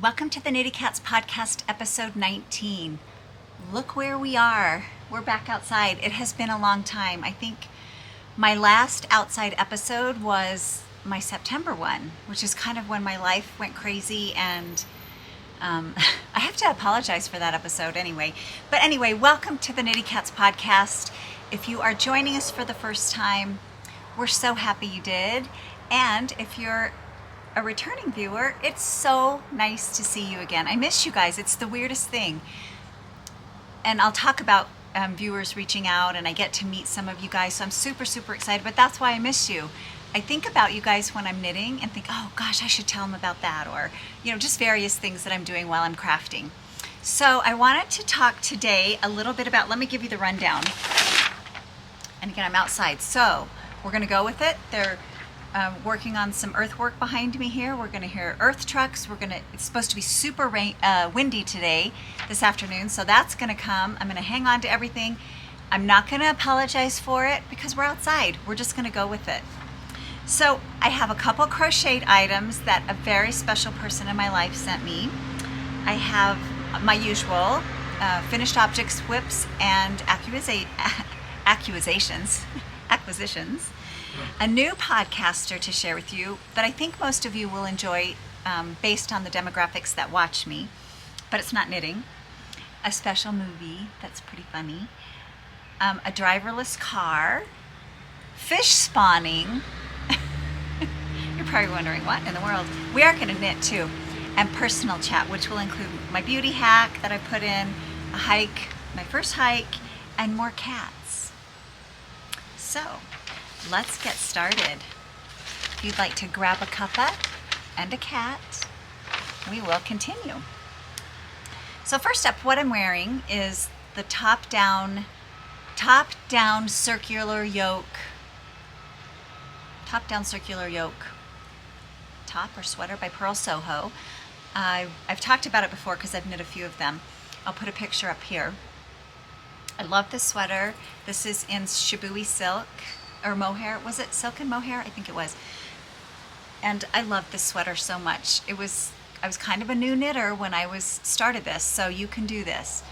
Welcome to the Knitty Cats podcast, episode 19. Look where we are. We're back outside. It has been a long time. I think my last outside episode was my September one, which is kind of when my life went crazy, and I have to apologize for that episode anyway. But anyway, welcome to the Knitty Cats podcast. If you are joining us for the first time, we're so happy you did. And if you're a returning viewer, it's so nice to see you again. I miss you guys. It's the weirdest thing. And I'll talk about viewers reaching out, and I get to meet some of you guys, so I'm super excited, but that's why I miss you. I think about you guys when I'm knitting and think, oh gosh, I should tell them about that, or just various things that I'm doing while I'm crafting. So I wanted to talk today a little bit about, let me give you the rundown. And again, I'm outside, so we're going to go with it. They're working on some earthwork behind me here. We're going to hear earth trucks. It's supposed to be super windy today, this afternoon, so that's going to come. I'm going to hang on to everything. I'm not going to apologize for it because we're outside. We're just going to go with it. So I have a couple crocheted items that a very special person in my life sent me. I have my usual finished objects, whips, and acquisitions. A new podcaster to share with you that I think most of you will enjoy based on the demographics that watch me, but it's not knitting. A special movie that's pretty funny. A driverless car. Fish spawning. You're probably wondering, what in the world? We are going to knit too. And personal chat, which will include my beauty hack that I put in, a hike, my first hike, and more cats. So let's get started. If you'd like to grab a cuppa and a cat, we will continue. So first up, what I'm wearing is the top down circular yoke. Top or sweater by Pearl Soho. I've talked about it before because I've knit a few of them. I'll put a picture up here. I love this sweater. This is in Shibui silk or mohair. Was it silk and mohair? I think it was. And I love this sweater so much. I was kind of a new knitter when I started this, so you can do this.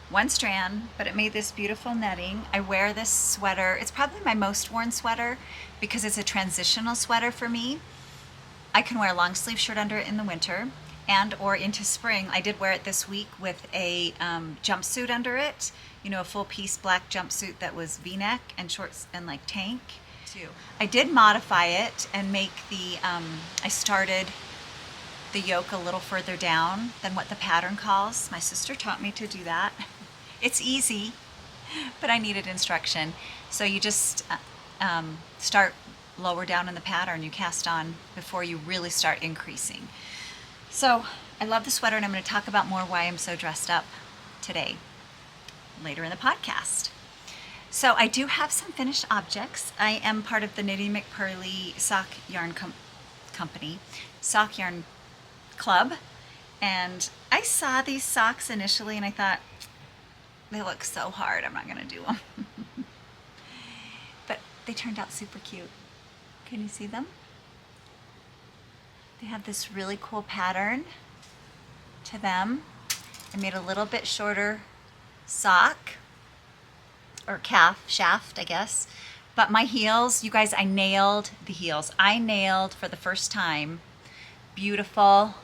One strand, but it made this beautiful netting. I wear this sweater. It's probably my most worn sweater because it's a transitional sweater for me. I can wear a long sleeve shirt under it in the winter and or into spring. I did wear it this week with a jumpsuit under it. A full piece black jumpsuit that was V-neck and shorts and like tank too. I did modify it and make I started the yoke a little further down than what the pattern calls. My sister taught me to do that. It's easy, but I needed instruction. So you just start lower down in the pattern. You cast on before you really start increasing. So I love the sweater, and I'm going to talk about more why I'm so dressed up today, later in the podcast. So I do have some finished objects. I am part of the Knitty McPurley sock yarn company, sock yarn club, and I saw these socks initially and I thought, they look so hard, I'm not going to do them. But they turned out super cute. Can you see them? They have this really cool pattern to them. I made a little bit shorter sock or calf shaft, I guess. But my heels, you guys, I nailed the heels. I nailed for the first time beautiful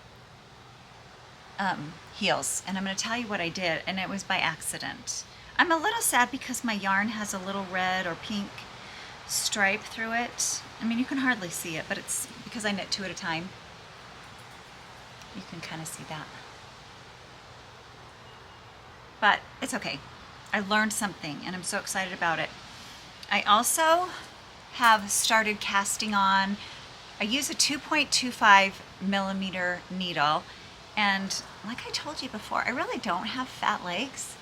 heels. And I'm going to tell you what I did, and it was by accident. I'm a little sad because my yarn has a little red or pink stripe through it. I mean, you can hardly see it, but it's because I knit two at a time. You can kind of see that. But it's okay. I learned something and I'm so excited about it. I also have started casting on, I use a 2.25 millimeter needle, and like I told you before, I really don't have fat legs,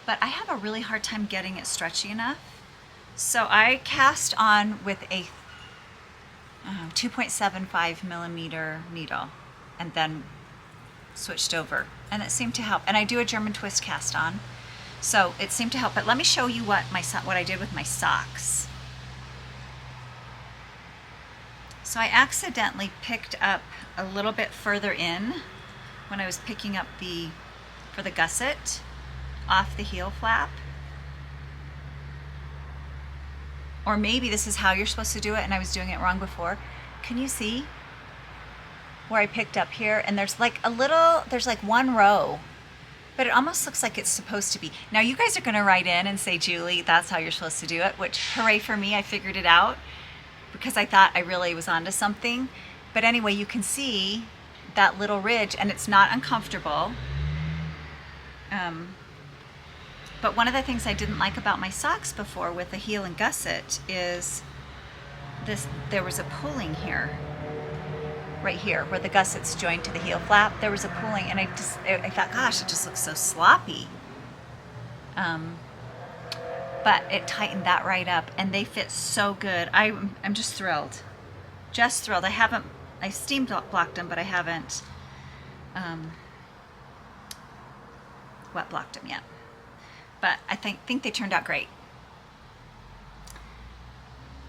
but I have a really hard time getting it stretchy enough. So I cast on with a 2.75 millimeter needle and then switched over, and it seemed to help. And I do a German twist cast on, so it seemed to help. But let me show you what I did with my socks. So I accidentally picked up a little bit further in when I was picking up for the gusset off the heel flap. Or maybe this is how you're supposed to do it and I was doing it wrong before. Can you see where I picked up here? And there's like there's like one row, but it almost looks like it's supposed to be. Now you guys are gonna write in and say, Julie, that's how you're supposed to do it, which hooray for me, I figured it out because I thought I really was onto something. But anyway, you can see that little ridge and it's not uncomfortable. But one of the things I didn't like about my socks before with the heel and gusset is there was a pulling here, right here, where the gusset's joined to the heel flap. There was a pulling, and I thought, gosh, it just looks so sloppy. But it tightened that right up, and they fit so good. I'm just thrilled, just thrilled. I steam blocked them, but I haven't wet blocked them yet. But I think they turned out great.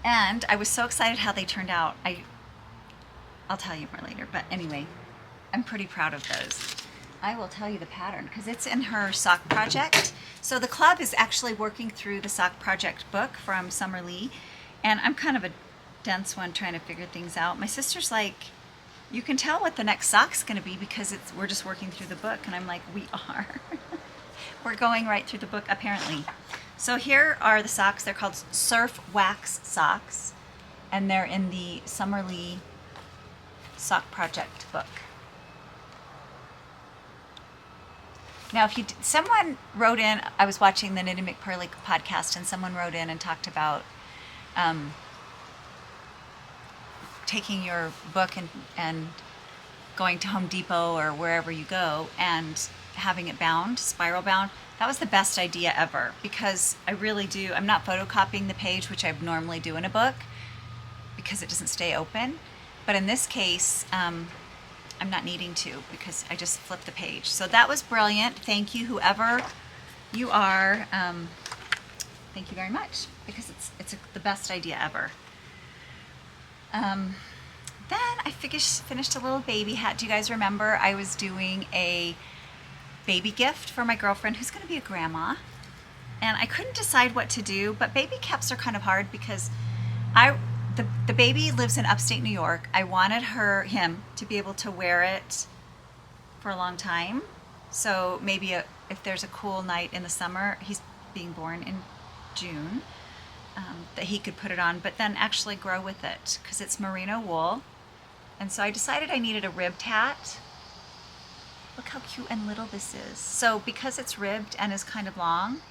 And I was so excited how they turned out. I'll tell you more later, but anyway, I'm pretty proud of those. I will tell you the pattern because it's in her sock project. So the club is actually working through the sock project book from Summer Lee, and I'm kind of a dense one trying to figure things out. My sister's like, you can tell what the next sock's going to be because we're just working through the book, and I'm like, we are. We're going right through the book, apparently. So here are the socks. They're called Surf Wax socks, and they're in the Summer Lee Sock Project book. Now, someone wrote in, I was watching the Knitty McPurley podcast, and someone wrote in and talked about taking your book and going to Home Depot or wherever you go and having it bound, spiral bound. That was the best idea ever because I really do. I'm not photocopying the page, which I normally do in a book because it doesn't stay open. But in this case, I'm not needing to because I just flip the page. So that was brilliant. Thank you, whoever you are. Thank you very much because it's the best idea ever. Then I finished a little baby hat. Do you guys remember I was doing a baby gift for my girlfriend who's going to be a grandma, and I couldn't decide what to do, but baby caps are kind of hard because the baby lives in upstate New York. I wanted him to be able to wear it for a long time, so maybe if there's a cool night in the summer, he's being born in June, that he could put it on, but then actually grow with it because it's merino wool. And so I decided I needed a ribbed hat. Look how cute and little this is. So because it's ribbed and is kind of long,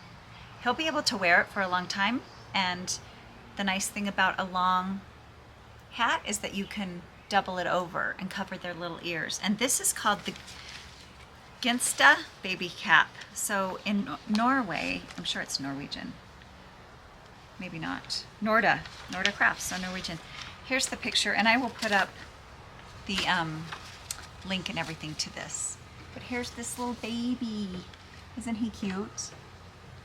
he'll be able to wear it for a long time. And the nice thing about a long hat is that you can double it over and cover their little ears. And this is called the Ginsta baby cap. So in Norway, I'm sure it's Norwegian. Maybe not. Norda Crafts, so Norwegian. Here's the picture, and I will put up the link and everything to this. But here's this little baby. Isn't he cute?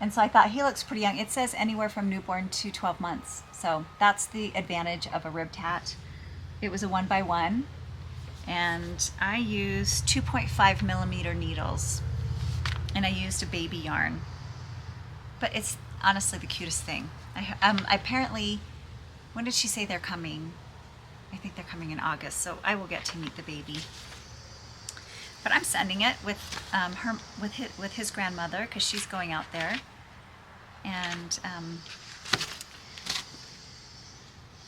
And so I thought he looks pretty young. It says anywhere from newborn to 12 months. So that's the advantage of a ribbed hat. It was a 1x1, and I used 2.5 millimeter needles, and I used a baby yarn. But it's honestly the cutest thing. Apparently, when did she say they're coming? I think they're coming in August, so I will get to meet the baby. But I'm sending it with his grandmother because she's going out there, and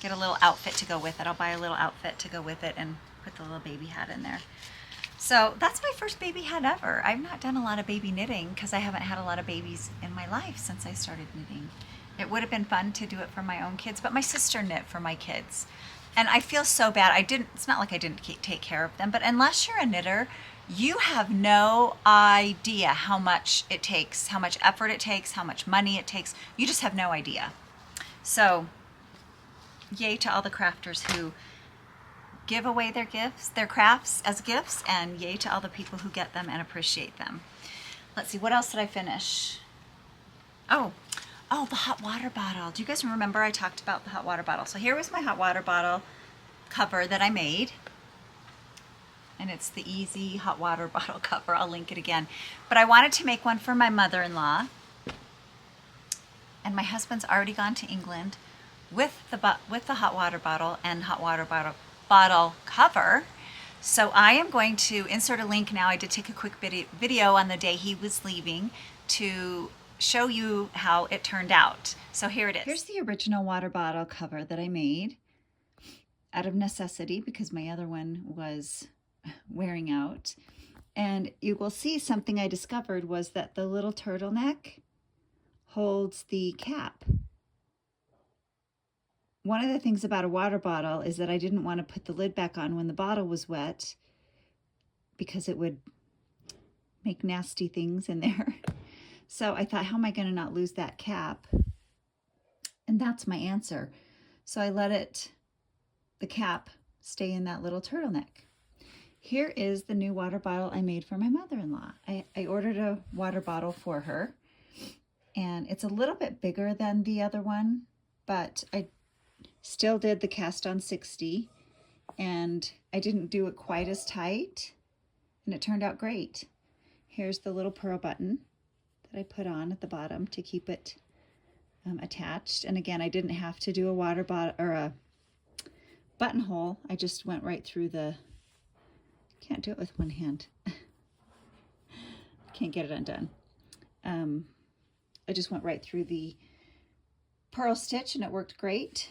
get a little outfit to go with it. I'll buy a little outfit to go with it and put the little baby hat in there. So that's my first baby hat ever. I've not done a lot of baby knitting because I haven't had a lot of babies in my life since I started knitting. It would have been fun to do it for my own kids, but my sister knit for my kids. And I feel so bad. It's not like I didn't take care of them, but unless you're a knitter, you have no idea how much it takes, how much effort it takes, how much money it takes. You just have no idea. So yay to all the crafters who give away their crafts as gifts, and yay to all the people who get them and appreciate them. Let's see, what else did I finish? Oh, the hot water bottle. Do you guys remember I talked about the hot water bottle? So here was my hot water bottle cover that I made. and it's the easy hot water bottle cover. I'll link it again. But I wanted to make one for my mother-in-law, and my husband's already gone to England with the hot water bottle and hot water bottle cover. So I am going to insert a link now. I did take a quick video on the day he was leaving to show you how it turned out. So here it is. Here's the original water bottle cover that I made out of necessity because my other one was wearing out. And you will see something I discovered was that the little turtleneck holds the cap. One of the things about a water bottle is that I didn't want to put the lid back on when the bottle was wet because it would make nasty things in there. So I thought, how am I going to not lose that cap? And that's my answer. So I let the cap stay in that little turtleneck. Here is the new water bottle I made for my mother-in-law. I ordered a water bottle for her, and it's a little bit bigger than the other one, but I still did the cast on 60, and I didn't do it quite as tight, and it turned out great. Here's the little pearl button that I put on at the bottom to keep it attached. And again, I didn't have to do a water bottle or a buttonhole. I just went right through the, can't do it with one hand. Can't get it undone. I just went right through the purl stitch and it worked great.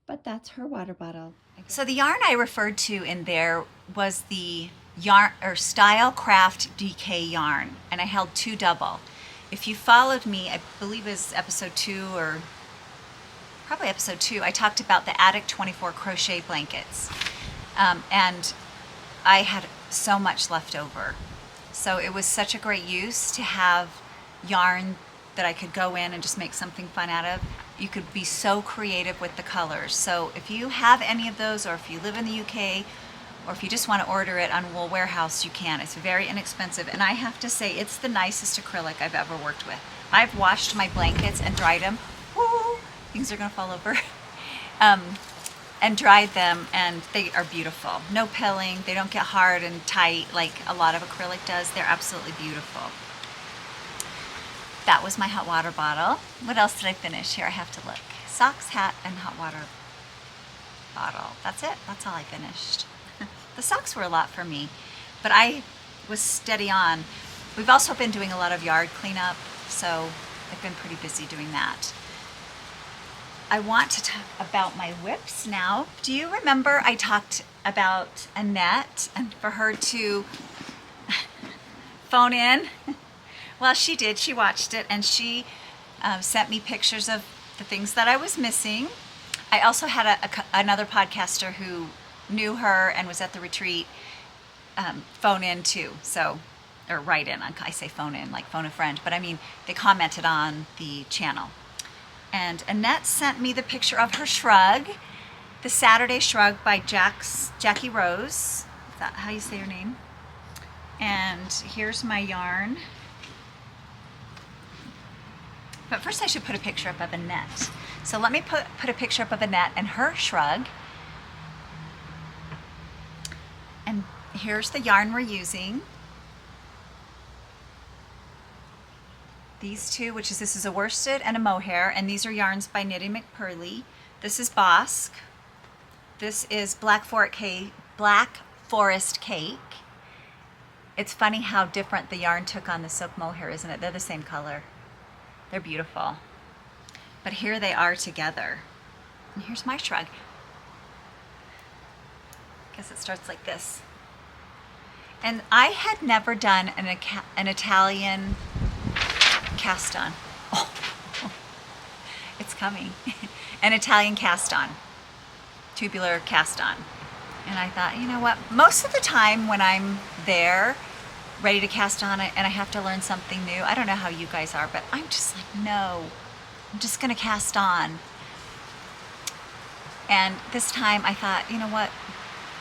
But that's her water bottle. So the yarn I referred to in there was the yarn or Style Craft DK yarn, and I held 2 double. If you followed me, I believe it was episode 2 or probably episode 2, I talked about the Attic 24 crochet blankets, and I had so much left over. So it was such a great use to have yarn that I could go in and just make something fun out of. You could be so creative with the colors. So if you have any of those, or if you live in the UK, or if you just want to order it on Wool Warehouse, you can. It's very inexpensive, and I have to say it's the nicest acrylic I've ever worked with. I've washed my blankets and dried them. Woo! Things are gonna fall over. And dried them, and they are beautiful. No pilling, they don't get hard and tight like a lot of acrylic does. They're absolutely beautiful. That was my hot water bottle. What else did I finish? Here, I have to look. Socks, hat, and hot water bottle. That's it, that's all I finished. The socks were a lot for me, but I was steady on. We've also been doing a lot of yard cleanup, so I've been pretty busy doing that. I want to talk about my whips now. Do you remember I talked about Annette and for her to phone in? Well, she did. She watched it, and she sent me pictures of the things that I was missing. I also had another podcaster who knew her and was at the retreat phone in too. So, or write in. I say phone in, like phone a friend, but I mean, they commented on the channel. And Annette sent me the picture of her shrug, the Saturday Shrug by Jackie Rose. Is that how you say her name? And here's my yarn. But first I should put a picture up of Annette. So let me put a picture up of Annette and her shrug. And here's the yarn we're using. These two, this is a worsted and a mohair, and these are yarns by Knitty McPurley. This is Bosque. This is Black Forest Cake. It's funny how different the yarn took on the silk mohair, isn't it? They're the same color. They're beautiful. But here they are together. And here's my shrug. I guess it starts like this. And I had never done an Italian cast on. Oh, it's coming. An Italian cast on. Tubular cast on. And I thought, you know what? Most of the time when I'm there, ready to cast on it, and I have to learn something new, I don't know how you guys are, but I'm just like, no, I'm just gonna cast on. And this time I thought, you know what?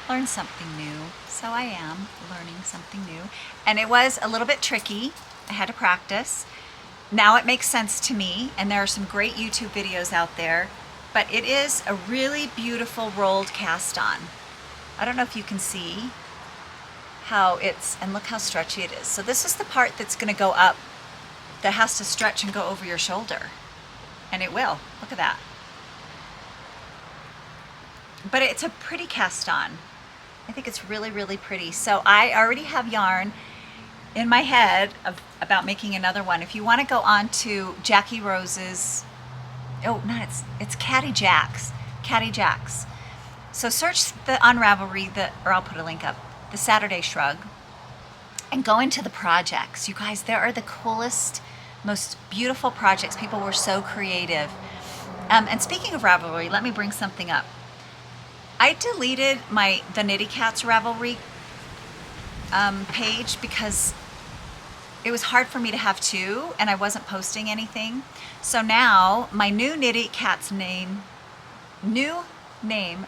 Learn something new. So I am learning something new. And it was a little bit tricky. I had to practice. Now it makes sense to me, and there are some great YouTube videos out there, but it is a really beautiful rolled cast on. I don't know if you can see how it's, and look how stretchy it is. So this is the part that's going to go up, that has to stretch and go over your shoulder. And it will. Look at that. But it's a pretty cast on. I think it's really, really pretty. So I already have yarn in my head about making another one. If you want to go on to Jackie Rose's, oh no, it's Caddy Jacks. Caddy Jacks. So search on Ravelry, or I'll put a link up, the Saturday Shrug, and go into the projects. You guys, there are the coolest, most beautiful projects. People were so creative. And speaking of Ravelry, let me bring something up. I deleted the Knitty Cats Ravelry page because it was hard for me to have two, and I wasn't posting anything. So now my new Knitty Cats name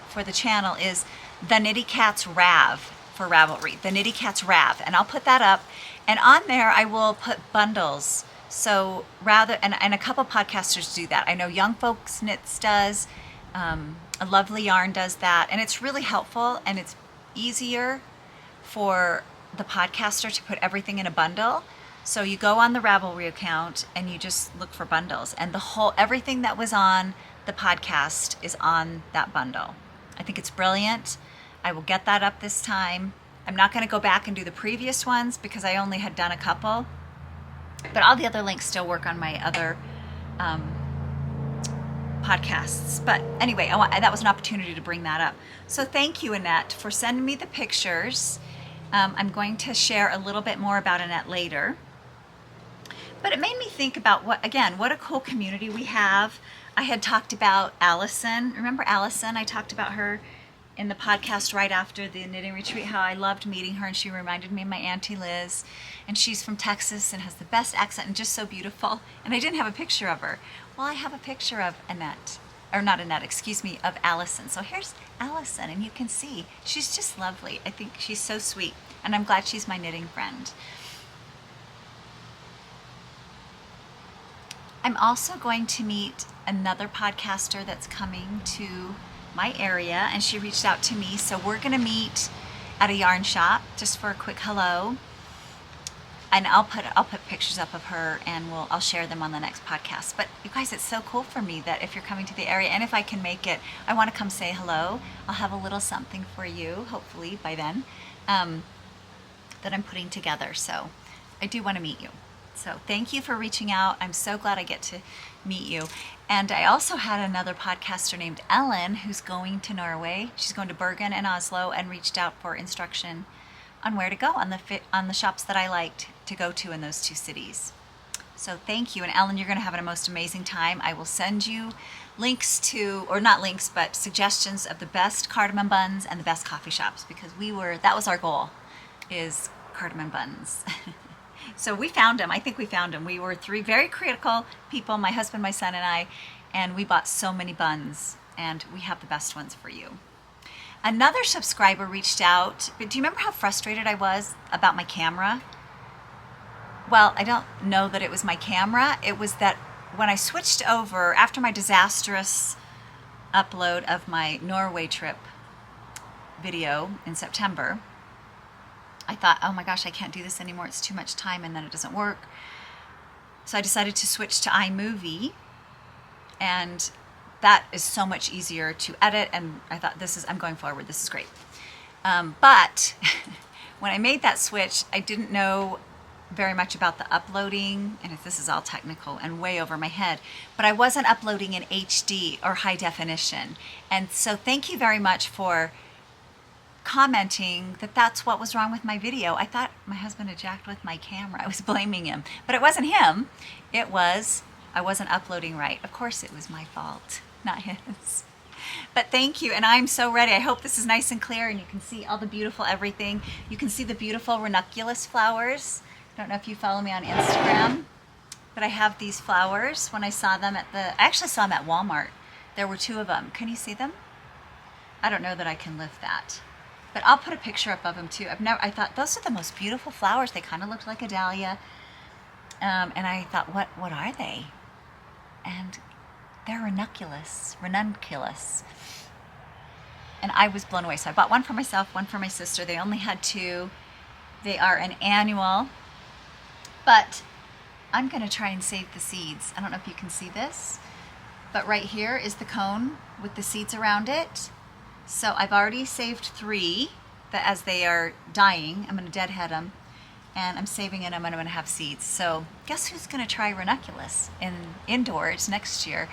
for the channel is the Knitty Cats Rav for Ravelry, the Knitty Cats Rav, and I'll put that up. And on there I will put bundles. So rather, and a couple podcasters do that. I know Young Folks Knits does. A Lovely Yarn does that, and it's really helpful, and it's easier for the podcaster to put everything in a bundle. So you go on the Ravelry account and you just look for bundles, and everything that was on the podcast is on that bundle. I think it's brilliant. I will get that up this time. I'm not going to go back and do the previous ones because I only had done a couple, but all the other links still work on my other podcasts. But anyway, that was an opportunity to bring that up. So thank you, Annette, for sending me the pictures. I'm going to share a little bit more about Annette later. But it made me think about what a cool community we have. I had talked about Allison. Remember Allison? I talked about her in the podcast right after the knitting retreat, how I loved meeting her, and she reminded me of my Auntie Liz. And she's from Texas and has the best accent and just so beautiful. And I didn't have a picture of her. Well, I have a picture of Annette, or not Annette, excuse me, of Allison. So here's Allison, and you can see she's just lovely. I think she's so sweet, and I'm glad she's my knitting friend. I'm also going to meet another podcaster that's coming to my area, and she reached out to me. So we're going to meet at a yarn shop just for a quick hello. And I'll put pictures up of her, and I'll share them on the next podcast. But you guys, it's so cool for me that if you're coming to the area, and if I can make it, I want to come say hello. I'll have a little something for you, hopefully by then, that I'm putting together. So I do want to meet you. So thank you for reaching out. I'm so glad I get to meet you. And I also had another podcaster named Ellen who's going to Norway. She's going to Bergen and Oslo, and reached out for instruction on where to go on the shops that I liked to go to in those two cities. So thank you. And Ellen, you're going to have a most amazing time. I will send you links to, or not links, but suggestions of the best cardamom buns and the best coffee shops, because that was our goal, is cardamom buns. So we found them. I think we found them. We were three very critical people, my husband, my son, and I, and we bought so many buns, and we have the best ones for you. Another subscriber reached out, but do you remember how frustrated I was about my camera? Well, I don't know that it was my camera. It was that when I switched over, after my disastrous upload of my Norway trip video in September, I thought, oh my gosh, I can't do this anymore. It's too much time, and then it doesn't work. So I decided to switch to iMovie, and that is so much easier to edit. And I thought, I'm going forward. This is great. But when I made that switch, I didn't know very much about the uploading, and this is all technical and way over my head, but I wasn't uploading in HD or high definition. And so thank you very much for commenting that that's what was wrong with my video. I thought my husband had jacked with my camera. I was blaming him, but it wasn't him. It was, I wasn't uploading right. Of course it was my fault, not his. But thank you, and I'm so ready. I hope this is nice and clear, and you can see all the beautiful everything. You can see the beautiful ranunculus flowers. I don't know if you follow me on Instagram, but I have these flowers. When I saw them I actually saw them at Walmart. There were two of them. Can you see them? I don't know that I can lift that. But I'll put a picture up of them too. I thought those are the most beautiful flowers. They kind of looked like a dahlia. And I thought, what are they? And they're ranunculus. and I was blown away. So I bought one for myself, one for my sister. They only had two. They are an annual, but I'm gonna try and save the seeds. I don't know if you can see this, but right here is the cone with the seeds around it. So I've already saved 3 that as they are dying, I'm gonna deadhead them, and I'm saving them and I'm gonna have seeds. So guess who's gonna try ranunculus indoors next year?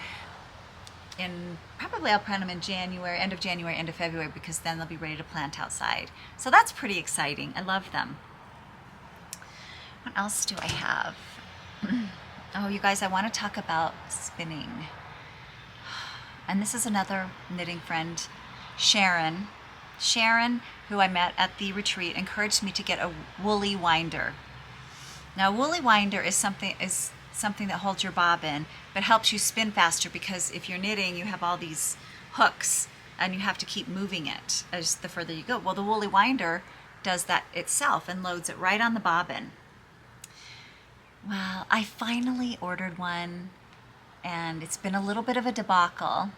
Probably I'll plant them in January, end of February, because then they'll be ready to plant outside. So that's pretty exciting. I love them. What else do I have? Oh, you guys, I want to talk about spinning. And this is another knitting friend, Sharon. Sharon, who I met at the retreat, encouraged me to get a woolly winder. Now, a woolly winder is something that holds your bobbin, but helps you spin faster, because if you're knitting, you have all these hooks and you have to keep moving it as the further you go. Well, the woolly winder does that itself and loads it right on the bobbin. Well, I finally ordered one, and it's been a little bit of a debacle.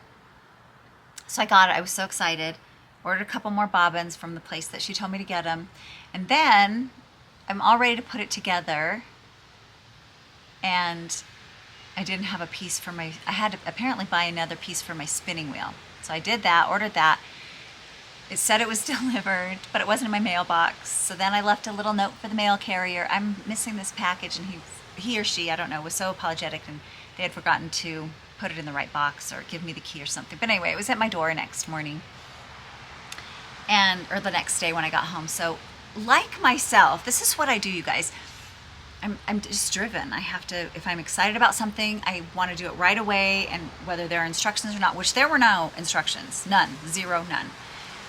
So I got it. I was so excited. Ordered a couple more bobbins from the place that she told me to get them. And then I'm all ready to put it together, and I didn't have a piece for I had to apparently buy another piece for my spinning wheel. So I did that, ordered that. It said it was delivered, but it wasn't in my mailbox. So then I left a little note for the mail carrier. I'm missing this package, and he or she, I don't know, was so apologetic, and they had forgotten to put it in the right box or give me the key or something. But anyway, it was at my door next morning, or the next day when I got home. So like myself, this is what I do, you guys. I'm just driven. I have to, if I'm excited about something, I want to do it right away, and whether there are instructions or not, which there were no instructions, none, zero, none.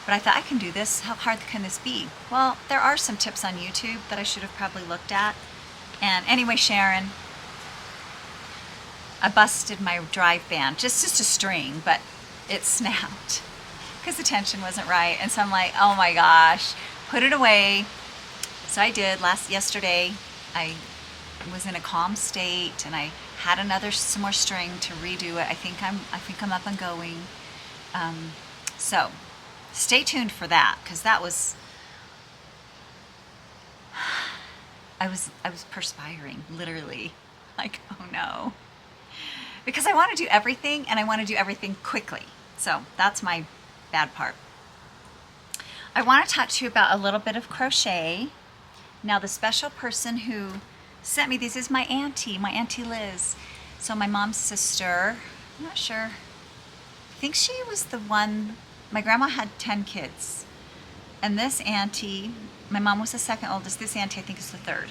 But I thought, I can do this. How hard can this be? Well, there are some tips on YouTube that I should have probably looked at. And anyway, Sharon, I busted my drive band, just a string, but it snapped because the tension wasn't right. And so I'm like, oh my gosh, put it away. So I did. Yesterday, I was in a calm state, and I had some more string to redo it. I think I'm up and going. So stay tuned for that, because that was, I was perspiring, literally, like, oh no, because I want to do everything, and I want to do everything quickly. So that's my bad part. I want to talk to you about a little bit of crochet. Now, the special person who sent me these is my Auntie Liz. So my mom's sister, I'm not sure, I think she was the one. My grandma had 10 kids, and this auntie, my mom was the second oldest, this auntie I think is the third.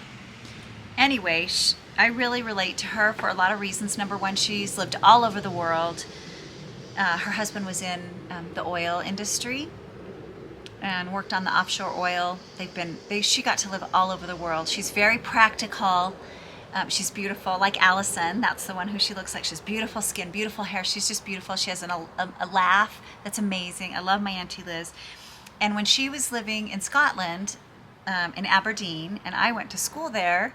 Anyway, I really relate to her for a lot of reasons. Number one, she's lived all over the world. Her husband was in the oil industry and worked on the offshore oil. She got to live all over the world. She's very practical. She's beautiful, like Allison. That's the one who she looks like. She has beautiful skin, beautiful hair. She's just beautiful. She has a laugh that's amazing. I love my Auntie Liz. And when she was living in Scotland, in Aberdeen, and I went to school there,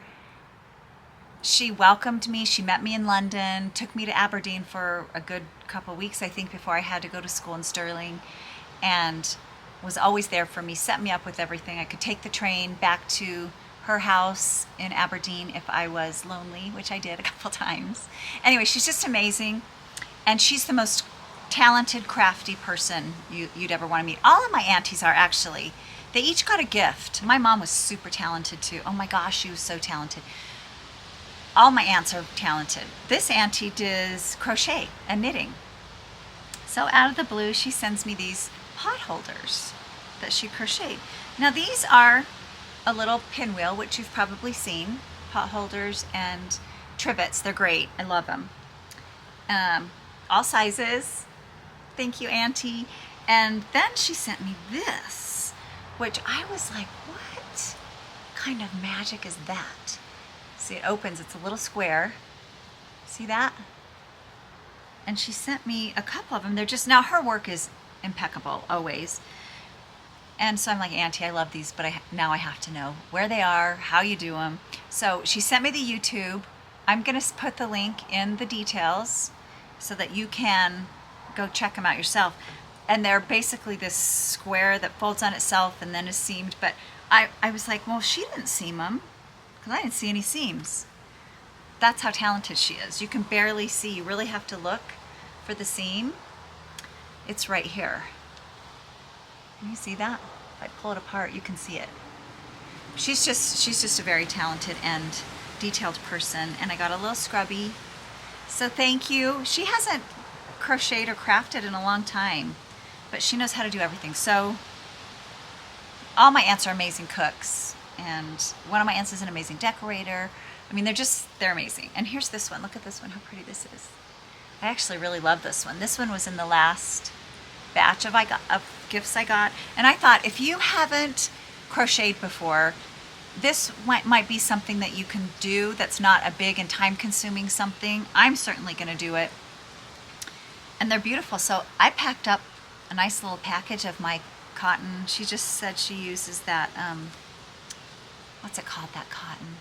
she welcomed me. She met me in London, took me to Aberdeen for a good couple weeks, I think, before I had to go to school in Stirling, and was always there for me, set me up with everything. I could take the train back to her house in Aberdeen if I was lonely, which I did a couple times. Anyway, she's just amazing, and she's the most talented, crafty person you'd ever want to meet. All of my aunties are, actually. They each got a gift. My mom was super talented too. Oh my gosh, she was so talented. All my aunts are talented. This auntie does crochet and knitting. So out of the blue, she sends me these pot holders that she crocheted. Now these are a little pinwheel, which you've probably seen, pot holders and trivets. They're great. I love them. All sizes. Thank you, Auntie. And then she sent me this, which I was like, what kind of magic is that? See, it opens. It's a little square. See that? And she sent me a couple of them. They're just, now her work is impeccable, always. And so I'm like, Auntie, I love these, but now I have to know where they are, how you do them. So she sent me the YouTube. I'm going to put the link in the details so that you can go check them out yourself. and they're basically this square that folds on itself and then is seamed. But I was like, well, she didn't seam them because I didn't see any seams. That's how talented she is. You can barely see. You really have to look for the seam. It's right here. Can you see that? If I pull it apart, you can see it. She's just a very talented and detailed person. And I got a little scrubby. So thank you. She hasn't crocheted or crafted in a long time, but she knows how to do everything. So all my aunts are amazing cooks, and one of my aunts is an amazing decorator. I mean, they're amazing. And here's this one. Look at this one, how pretty this is. I actually really love this one. This one was in the last batch of gifts I got. And I thought, if you haven't crocheted before, this might be something that you can do that's not a big and time-consuming something. I'm certainly going to do it. And they're beautiful. So I packed up a nice little package of my cotton. She just said she uses that, what's it called, that cotton?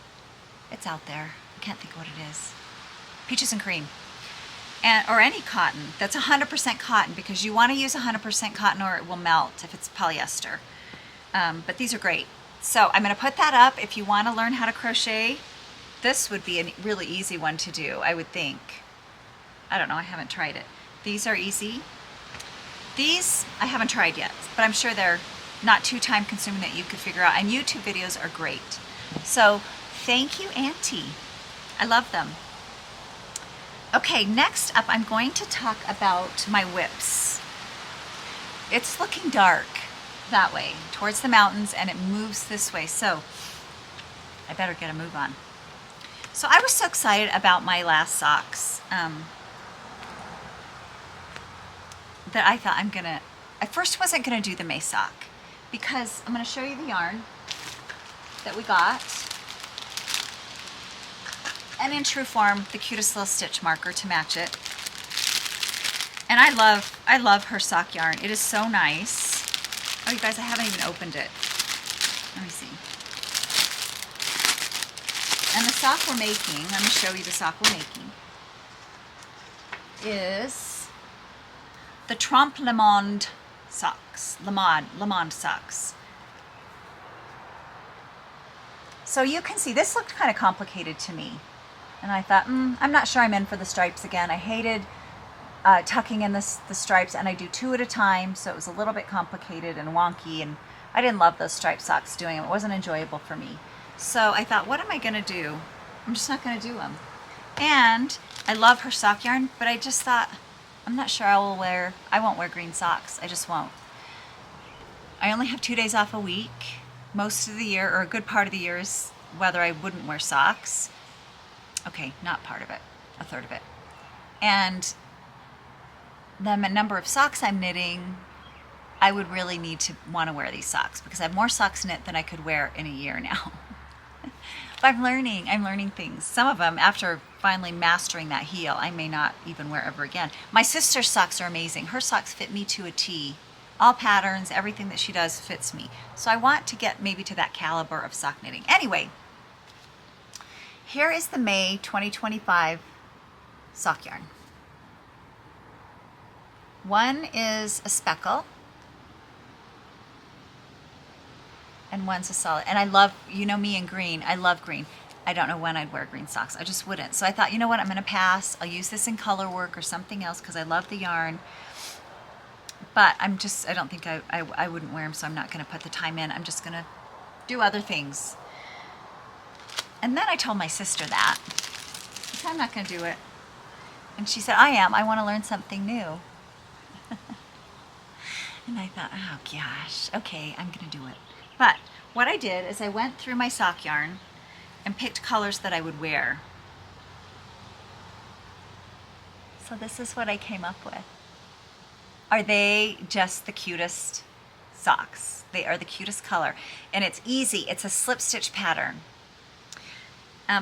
It's out there. I can't think of what it is. Peaches and cream. Or any cotton that's 100% cotton, because you want to use 100% cotton or it will melt if it's polyester. But these are great. So I'm going to put that up. If you want to learn how to crochet, this would be a really easy one to do, I would think. I don't know, I haven't tried it. These are easy. These I haven't tried yet, but I'm sure they're not too time consuming that you could figure out. And YouTube videos are great. So thank you, Auntie. I love them. Okay, next up I'm going to talk about my whips. It's looking dark that way, towards the mountains, and it moves this way, so I better get a move on. So I was so excited about my last socks that I thought I first wasn't gonna do the May sock, because I'm gonna show you the yarn that we got. And in true form, the cutest little stitch marker to match it. And I love her sock yarn. It is so nice. Oh, you guys, I haven't even opened it. Let me see. And the sock we're making, let me show you the sock we're making, is the Trompe Le Monde socks. Le Monde socks. So you can see, this looked kind of complicated to me. And I thought, I'm not sure I'm in for the stripes again. I hated tucking in the stripes, and I do 2 at a time, so it was a little bit complicated and wonky, and I didn't love those striped socks doing them. It wasn't enjoyable for me. So I thought, what am I going to do? I'm just not going to do them. And I love her sock yarn, but I just thought, I'm not sure I won't wear green socks. I just won't. I only have 2 days off a week. Most of the year, or a good part of the year, is whether I wouldn't wear socks. Okay, not part of it, a third of it. And the number of socks I'm knitting, I would really need to want to wear these socks, because I have more socks knit than I could wear in a year now. But I'm learning things. Some of them, after finally mastering that heel, I may not even wear ever again. My sister's socks are amazing. Her socks fit me to a T. All patterns, everything that she does fits me. So I want to get maybe to that caliber of sock knitting. Anyway, here is the May 2025 sock yarn. One is a speckle, and one's a solid. And I love, you know me and green, I love green. I don't know when I'd wear green socks. I just wouldn't. So I thought, you know what, I'm gonna pass. I'll use this in color work or something else, because I love the yarn. But I don't think I wouldn't wear them, so I'm not gonna put the time in. I'm just gonna do other things. And then I told my sister that. I said, I'm not gonna do it. And she said, I wanna learn something new. And I thought, oh gosh, okay, I'm gonna do it. But what I did is I went through my sock yarn and picked colors that I would wear. So this is what I came up with. Are they just the cutest socks? They are the cutest color. And it's easy, it's a slip stitch pattern.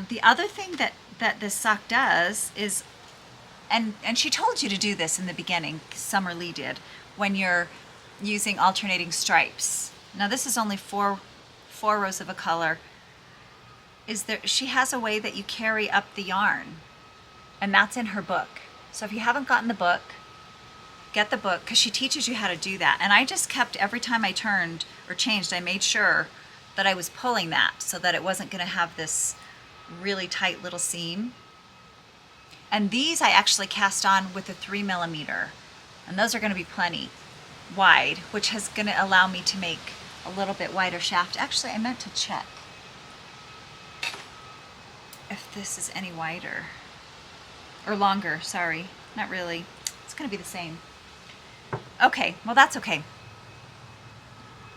The other thing that this sock does is, and she told you to do this in the beginning, Summer Lee did, when you're using alternating stripes. Now this is only four rows of a color. She has a way that you carry up the yarn, and that's in her book. So if you haven't gotten the book, get the book, because she teaches you how to do that. And I just kept, every time I turned or changed, I made sure that I was pulling that so that it wasn't going to have this really tight little seam. And these I actually cast on with a 3mm, and those are going to be plenty wide, which is going to allow me to make a little bit wider shaft. Actually, I meant to check if this is any wider or longer. Sorry, not really. It's going to be the same. Okay, well that's okay.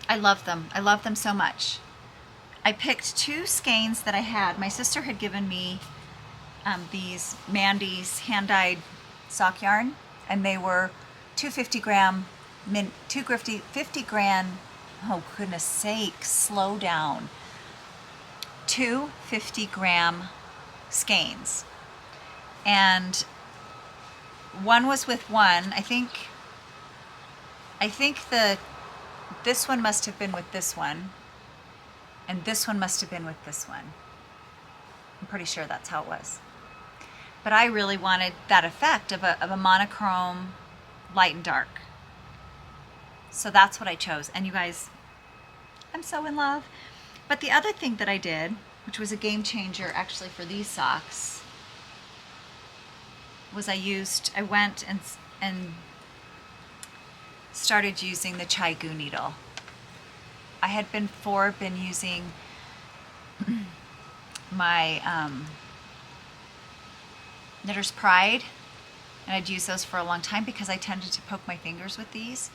I love them. I love them so much. I picked 2 skeins that I had. My sister had given me these Mandy's hand-dyed sock yarn, and they were 250 gram, oh goodness sake, slow down. 2 50-gram skeins. And one was with one. I think this one must have been with this one, and this one must have been with this one. I'm pretty sure that's how it was. But I really wanted that effect of a monochrome light and dark. So that's what I chose. And you guys, I'm so in love. But the other thing that I did, which was a game changer actually for these socks, was I went and started using the Chai Gu needle. I had before been using my Knitter's Pride, and I'd use those for a long time because I tended to poke my fingers with these.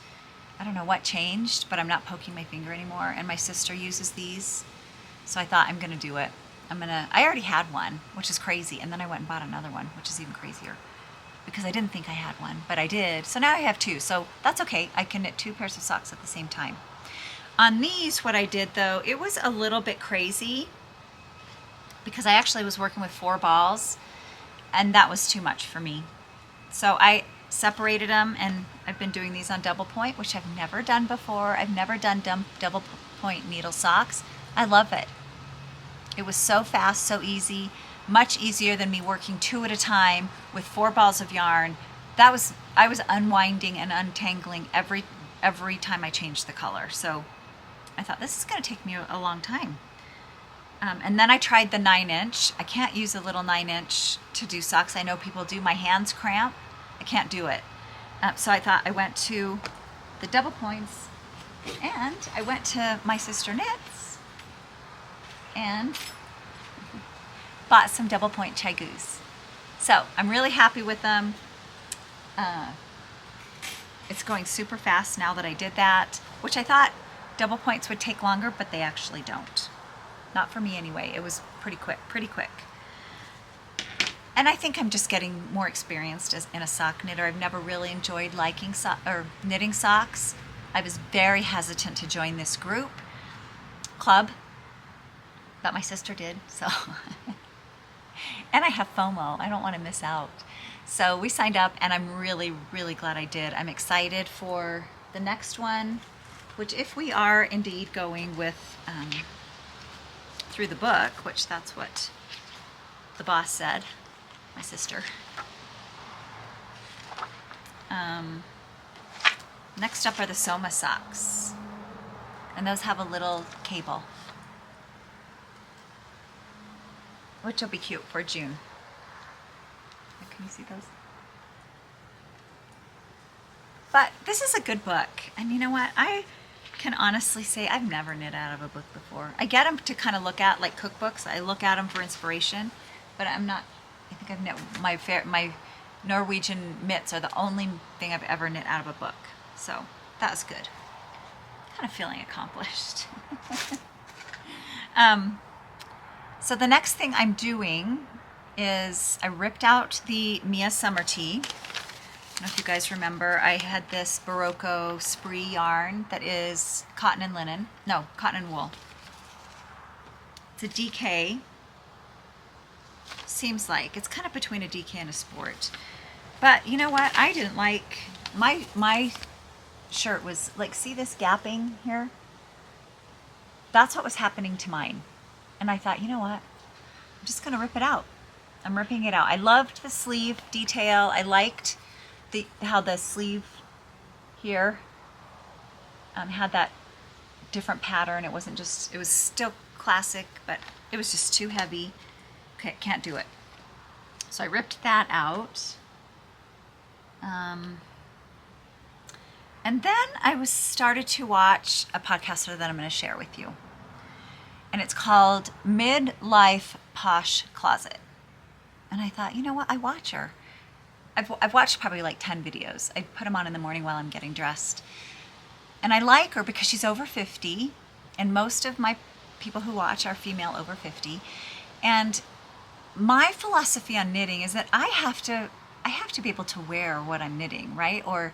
I don't know what changed, but I'm not poking my finger anymore, and my sister uses these, so I thought I'm gonna do it. I already had one, which is crazy, and then I went and bought another one, which is even crazier, because I didn't think I had one, but I did. So now I have 2, so that's okay. I can knit 2 pairs of socks at the same time. On these, what I did though, it was a little bit crazy because I actually was working with 4 balls, and that was too much for me. So I separated them, and I've been doing these on double point, which I've never done before. I've never done double point needle socks. I love it. It was so fast, so easy, much easier than me working 2 at a time with 4 balls of yarn. I was unwinding and untangling every time I changed the color. So I thought, this is going to take me a long time. And then I tried the 9-inch. I can't use a little 9-inch to do socks. I know people do. My hands cramp. I can't do it. So I thought, I went to the double points, and I went to My Sister Knits and bought some double point Chai Gus. So I'm really happy with them. It's going super fast now that I did that, which I thought double points would take longer, but they actually don't. Not for me anyway. It was pretty quick. And I think I'm just getting more experienced in a sock knitter. I've never really enjoyed knitting socks. I was very hesitant to join this club, but my sister did, so. And I have FOMO. I don't want to miss out. So we signed up, and I'm really, really glad I did. I'm excited for the next one, which, if we are indeed going with through the book, which that's what the boss said, my sister. Next up are the Soma socks, and those have a little cable, which will be cute for June. Can you see those? But this is a good book, and you know what? I can honestly say I've never knit out of a book before. I get them to kind of look at like cookbooks. I look at them for inspiration, but I'm not. I think I've knit my Norwegian mitts are the only thing I've ever knit out of a book. So that was good. Kind of feeling accomplished. So the next thing I'm doing is I ripped out the Mia Summer Tea. I don't know if you guys remember, I had this Barocco Spree yarn that is cotton and linen. No, cotton and wool. It's a DK. Seems like. It's kind of between a DK and a sport. But you know what? I didn't like, my shirt was like, see this gapping here? That's what was happening to mine. And I thought, you know what? I'm just going to rip it out. I'm ripping it out. I loved the sleeve detail. I liked how the sleeve here had that different pattern. It was still classic, but it was just too heavy. Okay, can't do it. So I ripped that out. And then I started to watch a podcaster that I'm going to share with you. And it's called Midlife Posh Closet. And I thought, you know what? I watch her. I've watched probably like 10 videos. I put them on in the morning while I'm getting dressed. And I like her because she's over 50. And most of my people who watch are female over 50. And my philosophy on knitting is that I have to be able to wear what I'm knitting, right? Or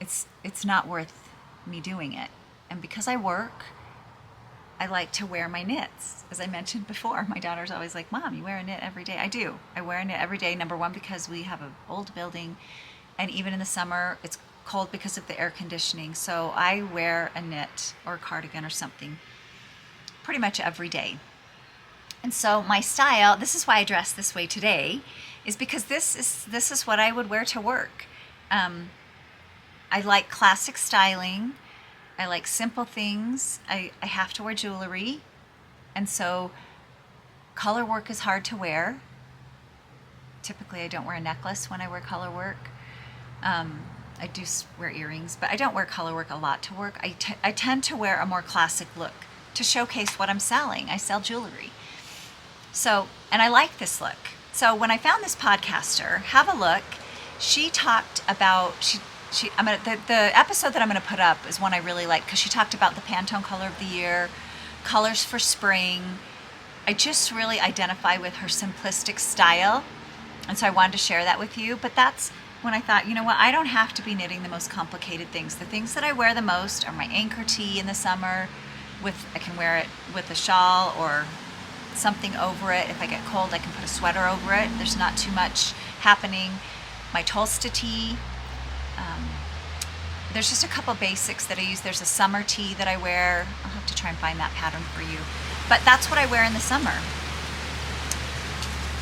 it's not worth me doing it. And because I work, I like to wear my knits. As I mentioned before, my daughter's always like, Mom, you wear a knit every day. I do. I wear a knit every day. Number one, because we have an old building, and even in the summer, it's cold because of the air conditioning. So I wear a knit or a cardigan or something pretty much every day. And so my style, this is why I dress this way today, is because this is what I would wear to work. I like classic styling. I like simple things. I have to wear jewelry. And so color work is hard to wear. Typically I don't wear a necklace when I wear color work. I do wear earrings, but I don't wear color work a lot to work. I tend to wear a more classic look to showcase what I'm selling. I sell jewelry. So, and I like this look. So when I found this podcaster, have a look. She talked about, the episode that I'm going to put up is one I really like because she talked about the Pantone color of the year, colors for spring. I just really identify with her simplistic style. And so I wanted to share that with you. But that's when I thought, you know what, I don't have to be knitting the most complicated things. The things that I wear the most are my anchor tee in the summer. I can wear it with a shawl or something over it. If I get cold, I can put a sweater over it. There's not too much happening. My Tolsta tee. There's just a couple basics that I use. There's a summer tee that I wear. I'll have to try and find that pattern for you. But that's what I wear in the summer.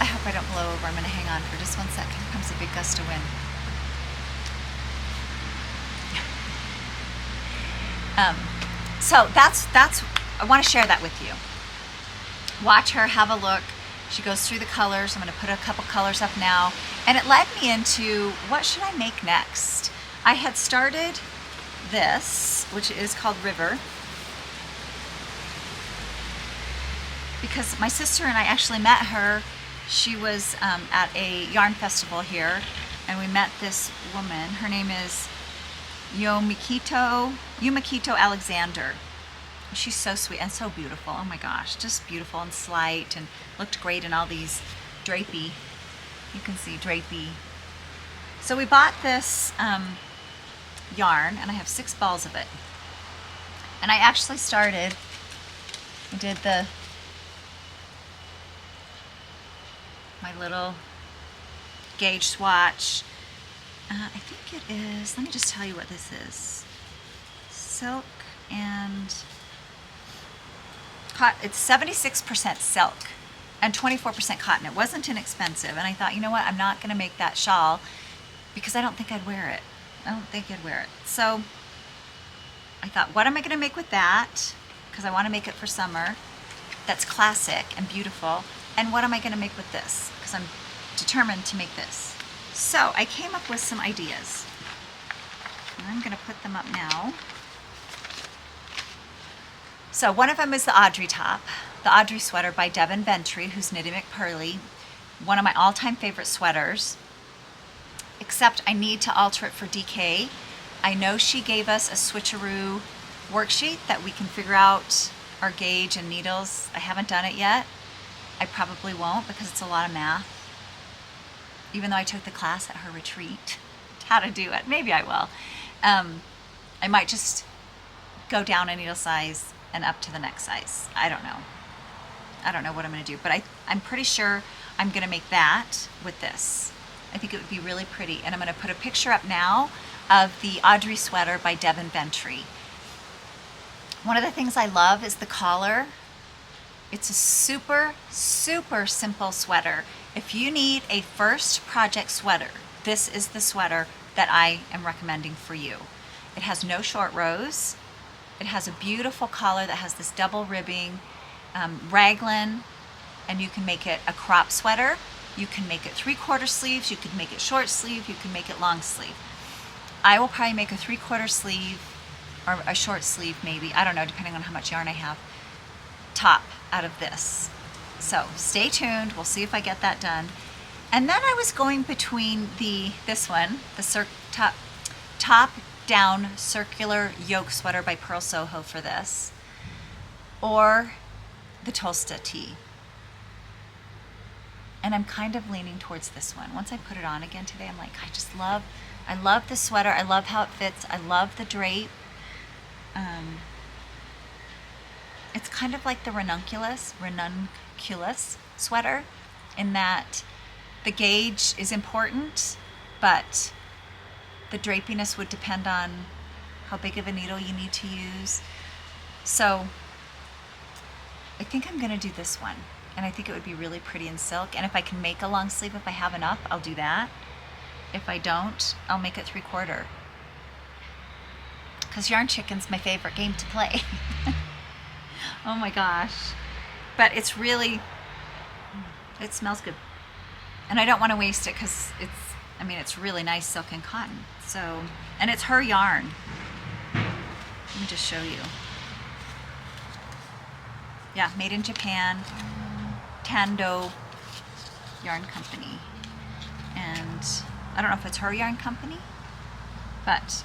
I hope I don't blow over. I'm going to hang on for just 1 second. Here comes a big gust of wind. So that's I want to share that with you. Watch her, have a look. She goes through the colors. I'm going to put a couple colors up now. And it led me into what should I make next? I had started this, which is called River, because my sister and I actually met her. She was at a yarn festival here, and we met this woman. Her name is Yumikito Alexander. She's so sweet and so beautiful. Oh my gosh, just beautiful and slight, and looked great in all these drapey. You can see drapey. So we bought this yarn, and I have 6 balls of it. And I actually started, I did my little gauge swatch. I think it is, let me just tell you what this is. Silk and it's 76% silk and 24% cotton. It wasn't inexpensive, and I thought, you know what, I'm not going to make that shawl because I don't think I'd wear it. So I thought, what am I going to make with that? Because I want to make it for summer. That's classic and beautiful. And what am I going to make with this? Because I'm determined to make this. So I came up with some ideas. And I'm going to put them up now. So one of them is the Audrey top, the Audrey sweater by Devin Bentry, who's Knitty McPurley. One of my all-time favorite sweaters. Except I need to alter it for DK. I know she gave us a switcheroo worksheet that we can figure out our gauge and needles. I haven't done it yet. I probably won't because it's a lot of math. Even though I took the class at her retreat, how to do it. Maybe I will. I might just go down a needle size and up to the next size. I don't know. I don't know what I'm going to do, but I'm pretty sure I'm going to make that with this. I think it would be really pretty. And I'm going to put a picture up now of the Audrey sweater by Devin Bentry. One of the things I love is the collar. It's a super, super simple sweater. If you need a first project sweater, this is the sweater that I am recommending for you. It has no short rows. It has a beautiful collar that has this double ribbing, raglan, and you can make it a crop sweater. You can make it 3/4 sleeves. You can make it short sleeve. You can make it long sleeve. I will probably make a 3/4 sleeve or a short sleeve maybe. I don't know, depending on how much yarn I have. Top out of this. So stay tuned. We'll see if I get that done. And then I was going between this one, the top down circular yoke sweater by Purl Soho for this, or the Tolsta tee. And I'm kind of leaning towards this one. Once I put it on again today, I'm like, I love the sweater. I love how it fits. I love the drape. It's kind of like the ranunculus sweater in that the gauge is important, but the drapiness would depend on how big of a needle you need to use. So I think I'm going to do this one, and I think it would be really pretty in silk. And if I can make a long sleeve, if I have enough, I'll do that. If I don't, I'll make it 3/4. Because Yarn Chicken's my favorite game to play. Oh my gosh. But it smells good. And I don't want to waste it because it's really nice silk and cotton. So, and it's her yarn. Let me just show you. Yeah, made in Japan, Tando Yarn Company. And I don't know if it's her yarn company, but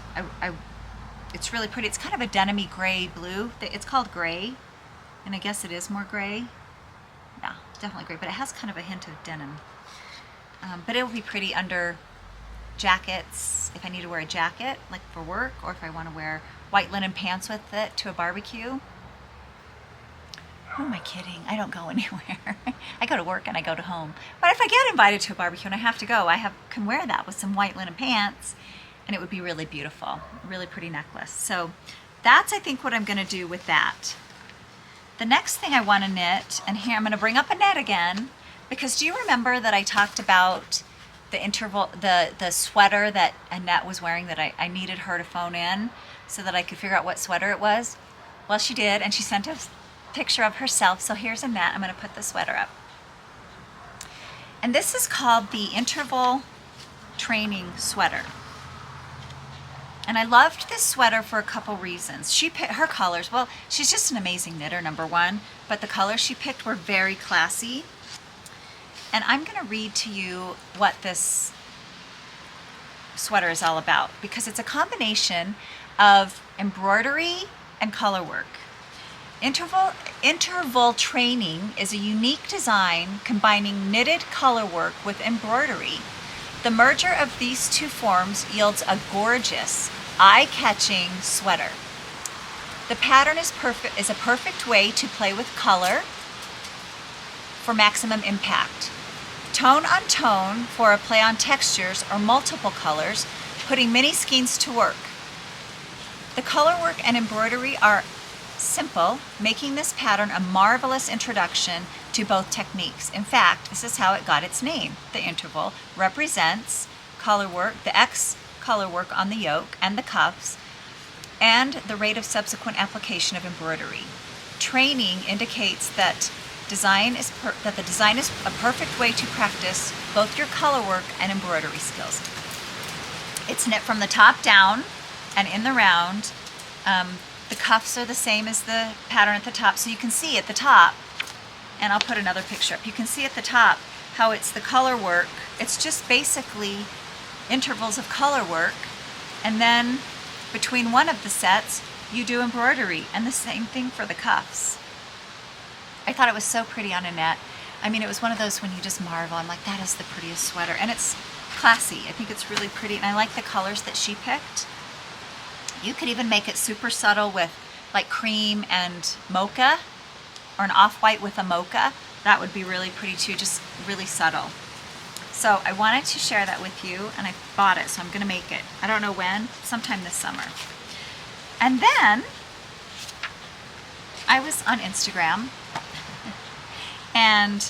it's really pretty. It's kind of a denim-y gray blue. It's called gray, and I guess it is more gray. Yeah, definitely gray, but it has kind of a hint of denim. But it will be pretty under jackets, if I need to wear a jacket, like for work, or if I want to wear white linen pants with it to a barbecue. Who am I kidding? I don't go anywhere. I go to work and I go to home. But if I get invited to a barbecue and I have to go, can wear that with some white linen pants, and it would be really beautiful. Really pretty necklace. So that's, I think, what I'm going to do with that. The next thing I want to knit, and here I'm going to bring up a net again, because do you remember that I talked about the sweater that Annette was wearing that I needed her to phone in so that I could figure out what sweater it was? Well, she did, and she sent a picture of herself. So here's Annette. I'm going to put the sweater up. And this is called the Interval Training Sweater. And I loved this sweater for a couple reasons. She picked her colors. Well, she's just an amazing knitter, number one, but the colors she picked were very classy. And I'm going to read to you what this sweater is all about, because it's a combination of embroidery and color work. Interval training is a unique design combining knitted color work with embroidery. The merger of these two forms yields a gorgeous, eye-catching sweater. The pattern is a perfect way to play with color for maximum impact. Tone on tone for a play on textures or multiple colors, putting many skeins to work. The color work and embroidery are simple, making this pattern a marvelous introduction to both techniques. In fact, this is how it got its name. The interval represents color work, the X color work on the yoke and the cuffs, and the rate of subsequent application of embroidery. Training indicates that the design is a perfect way to practice both your color work and embroidery skills. It's knit from the top down and in the round. The cuffs are the same as the pattern at the top, so you can see at the top, and I'll put another picture up, you can see at the top how it's the color work. It's just basically intervals of color work, and then between one of the sets you do embroidery, and the same thing for the cuffs. I thought it was so pretty on Annette. I mean, it was one of those when you just marvel. I'm like, that is the prettiest sweater, and it's classy. I think it's really pretty, and I like the colors that she picked. You could even make it super subtle with like cream and mocha, or an off-white with a mocha. That would be really pretty too, just really subtle. So I wanted to share that with you, and I bought it, so I'm gonna make it. I don't know when, sometime this summer. And then I was on Instagram and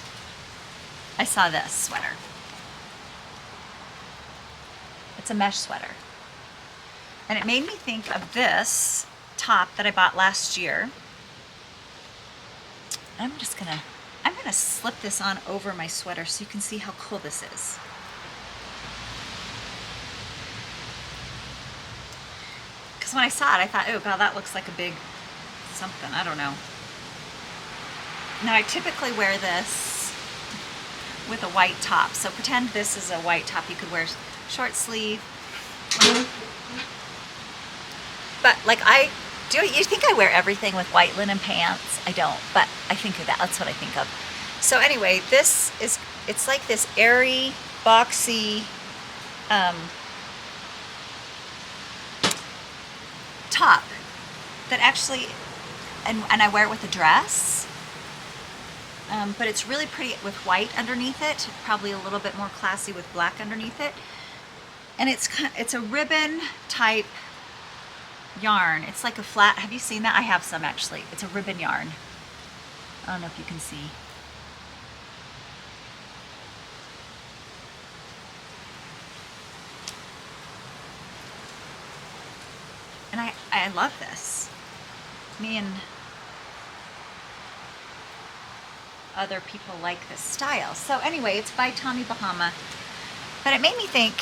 I saw this sweater. It's a mesh sweater. And it made me think of this top that I bought last year. I'm gonna slip this on over my sweater so you can see how cool this is. Because when I saw it, I thought, oh god, that looks like a big something, I don't know. Now I typically wear this with a white top. So pretend this is a white top. You could wear short sleeve. But like you think I wear everything with white linen pants? I don't, but I think of that. That's what I think of. So anyway, it's like this airy, boxy top that actually, and I wear it with a dress. But it's really pretty with white underneath it, probably a little bit more classy with black underneath it. And it's a ribbon type yarn. It's like a flat, have you seen that? I have some actually. It's a ribbon yarn. I don't know if you can see. And I love this. Me and other people like this style. So anyway, it's by Tommy Bahama. But it made me think,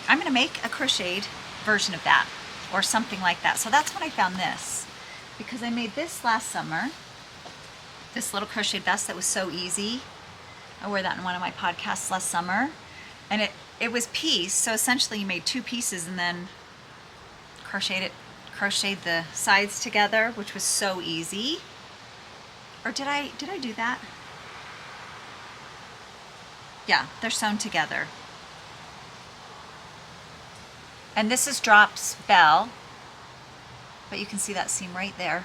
I'm gonna make a crocheted version of that or something like that. So that's when I found this, because I made this last summer, this little crocheted vest that was so easy. I wore that in one of my podcasts last summer. And it was piece, so essentially you made two pieces and then crocheted the sides together, which was so easy. Or did I do that? Yeah, they're sewn together. And this is Drop's Bell, but you can see that seam right there.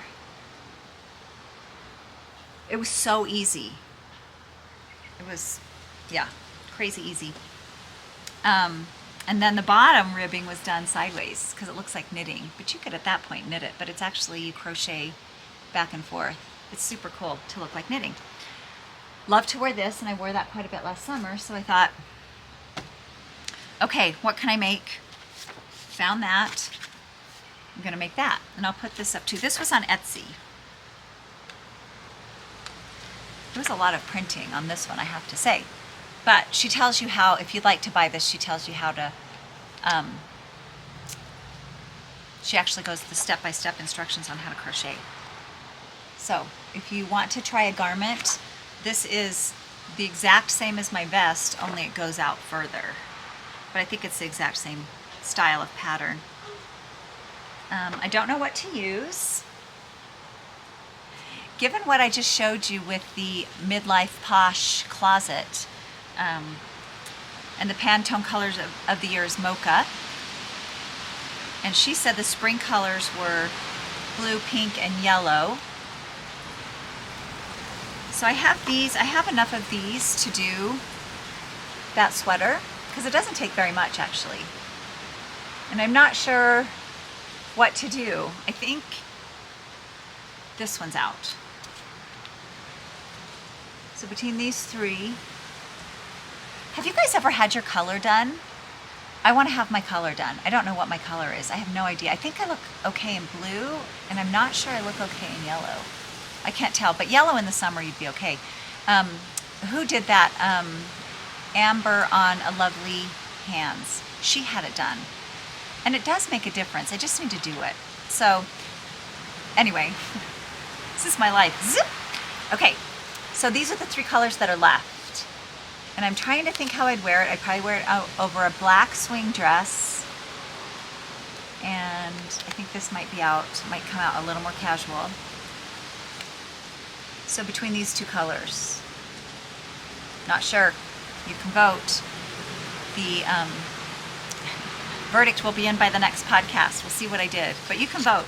It was so easy. It was, yeah, crazy easy. And then the bottom ribbing was done sideways because it looks like knitting, but you could at that point knit it, but it's actually you crochet back and forth. It's super cool to look like knitting. Love to wear this, and I wore that quite a bit last summer, so I thought, okay, what can I make? Found that. I'm gonna make that, and I'll put this up too. This was on Etsy. There was a lot of printing on this one, I have to say. But she tells you how, if you'd like to buy this, she tells you how to, she actually goes the step-by-step instructions on how to crochet. So if you want to try a garment, this is the exact same as my vest, only it goes out further. But I think it's the exact same style of pattern. I don't know what to use. Given what I just showed you with the Midlife Posh Closet, and the Pantone colors of the year is Mocha, and she said the spring colors were blue, pink, and yellow. So I have these, I have enough of these to do that sweater, because it doesn't take very much actually. And I'm not sure what to do. I think this one's out. So between these three, have you guys ever had your color done? I want to have my color done. I don't know what my color is. I have no idea. I think I look okay in blue, and I'm not sure I look okay in yellow. I can't tell, but yellow in the summer you'd be okay. Who did that? Amber on A Lovely Hands. She had it done. And it does make a difference. I just need to do it. So anyway, this is my life. Zip! Okay, so these are the three colors that are left. And I'm trying to think how I'd wear it. I'd probably wear it out over a black swing dress. And I think this might be out, might come out a little more casual. So between these two colors, not sure. You can vote. The verdict will be in by the next podcast. We'll see what I did, but you can vote.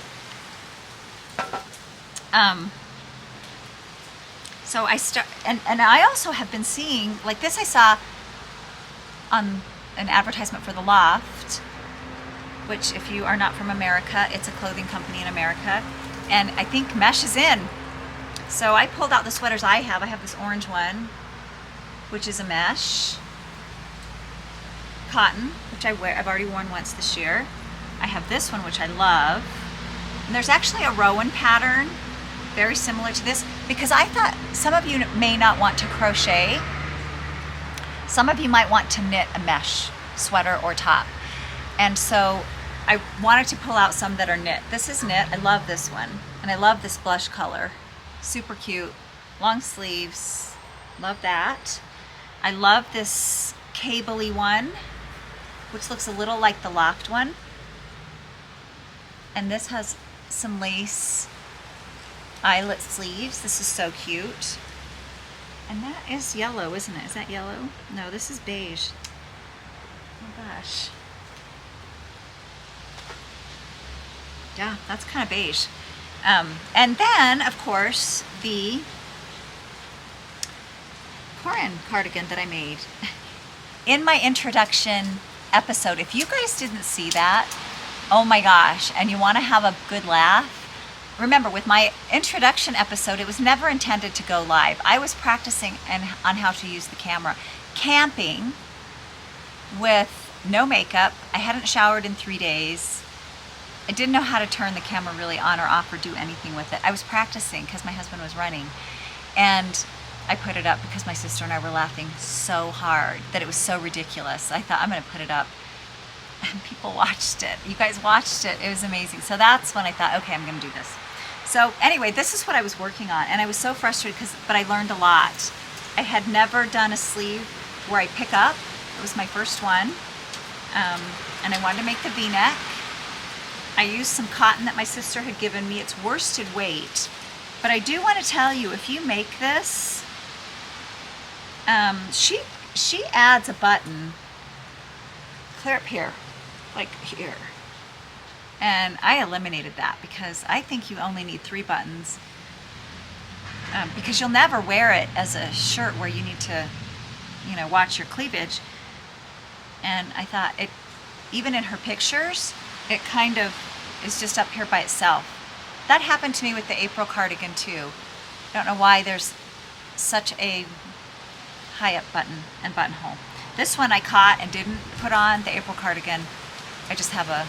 So I and I also have been seeing, like this I saw on an advertisement for The Loft, which if you are not from America, it's a clothing company in America, and I think mesh is in. So I pulled out the sweaters I have. I have this orange one, which is a mesh, cotton, which I've already worn once this year. I have this one, which I love. And there's actually a Rowan pattern, very similar to this, because I thought some of you may not want to crochet. Some of you might want to knit a mesh sweater or top. And so I wanted to pull out some that are knit. This is knit. I love this one. And I love this blush color. Super cute. Long sleeves. Love that. I love this cable-y one, which looks a little like the locked one. And this has some lace eyelet sleeves. This is so cute. And that is yellow, isn't it? Is that yellow? No, this is beige. Oh gosh. Yeah, that's kind of beige. And then, of course, the Corin cardigan that I made. In my introduction episode, if you guys didn't see that, oh my gosh, and you want to have a good laugh, remember with my introduction episode, it was never intended to go live. I was practicing on how to use the camera. Camping with no makeup. I hadn't showered in 3 days. I didn't know how to turn the camera really on or off or do anything with it. I was practicing because my husband was running. And I put it up because my sister and I were laughing so hard that it was so ridiculous. I thought, I'm going to put it up. And people watched it. You guys watched it. It was amazing. So that's when I thought, okay, I'm going to do this. So anyway, this is what I was working on. And I was so frustrated but I learned a lot. I had never done a sleeve where I pick up. It was my first one. And I wanted to make the V-neck. I used some cotton that my sister had given me. It's worsted weight. But I do want to tell you, if you make this, she adds a button clear up here, like here. And I eliminated that because I think you only need 3 buttons. Because you'll never wear it as a shirt where you need to, watch your cleavage. And I thought even in her pictures, it kind of is just up here by itself. That happened to me with the April cardigan too. I don't know why there's such a high up button and buttonhole. This one I caught and didn't put on, the April cardigan. I just have a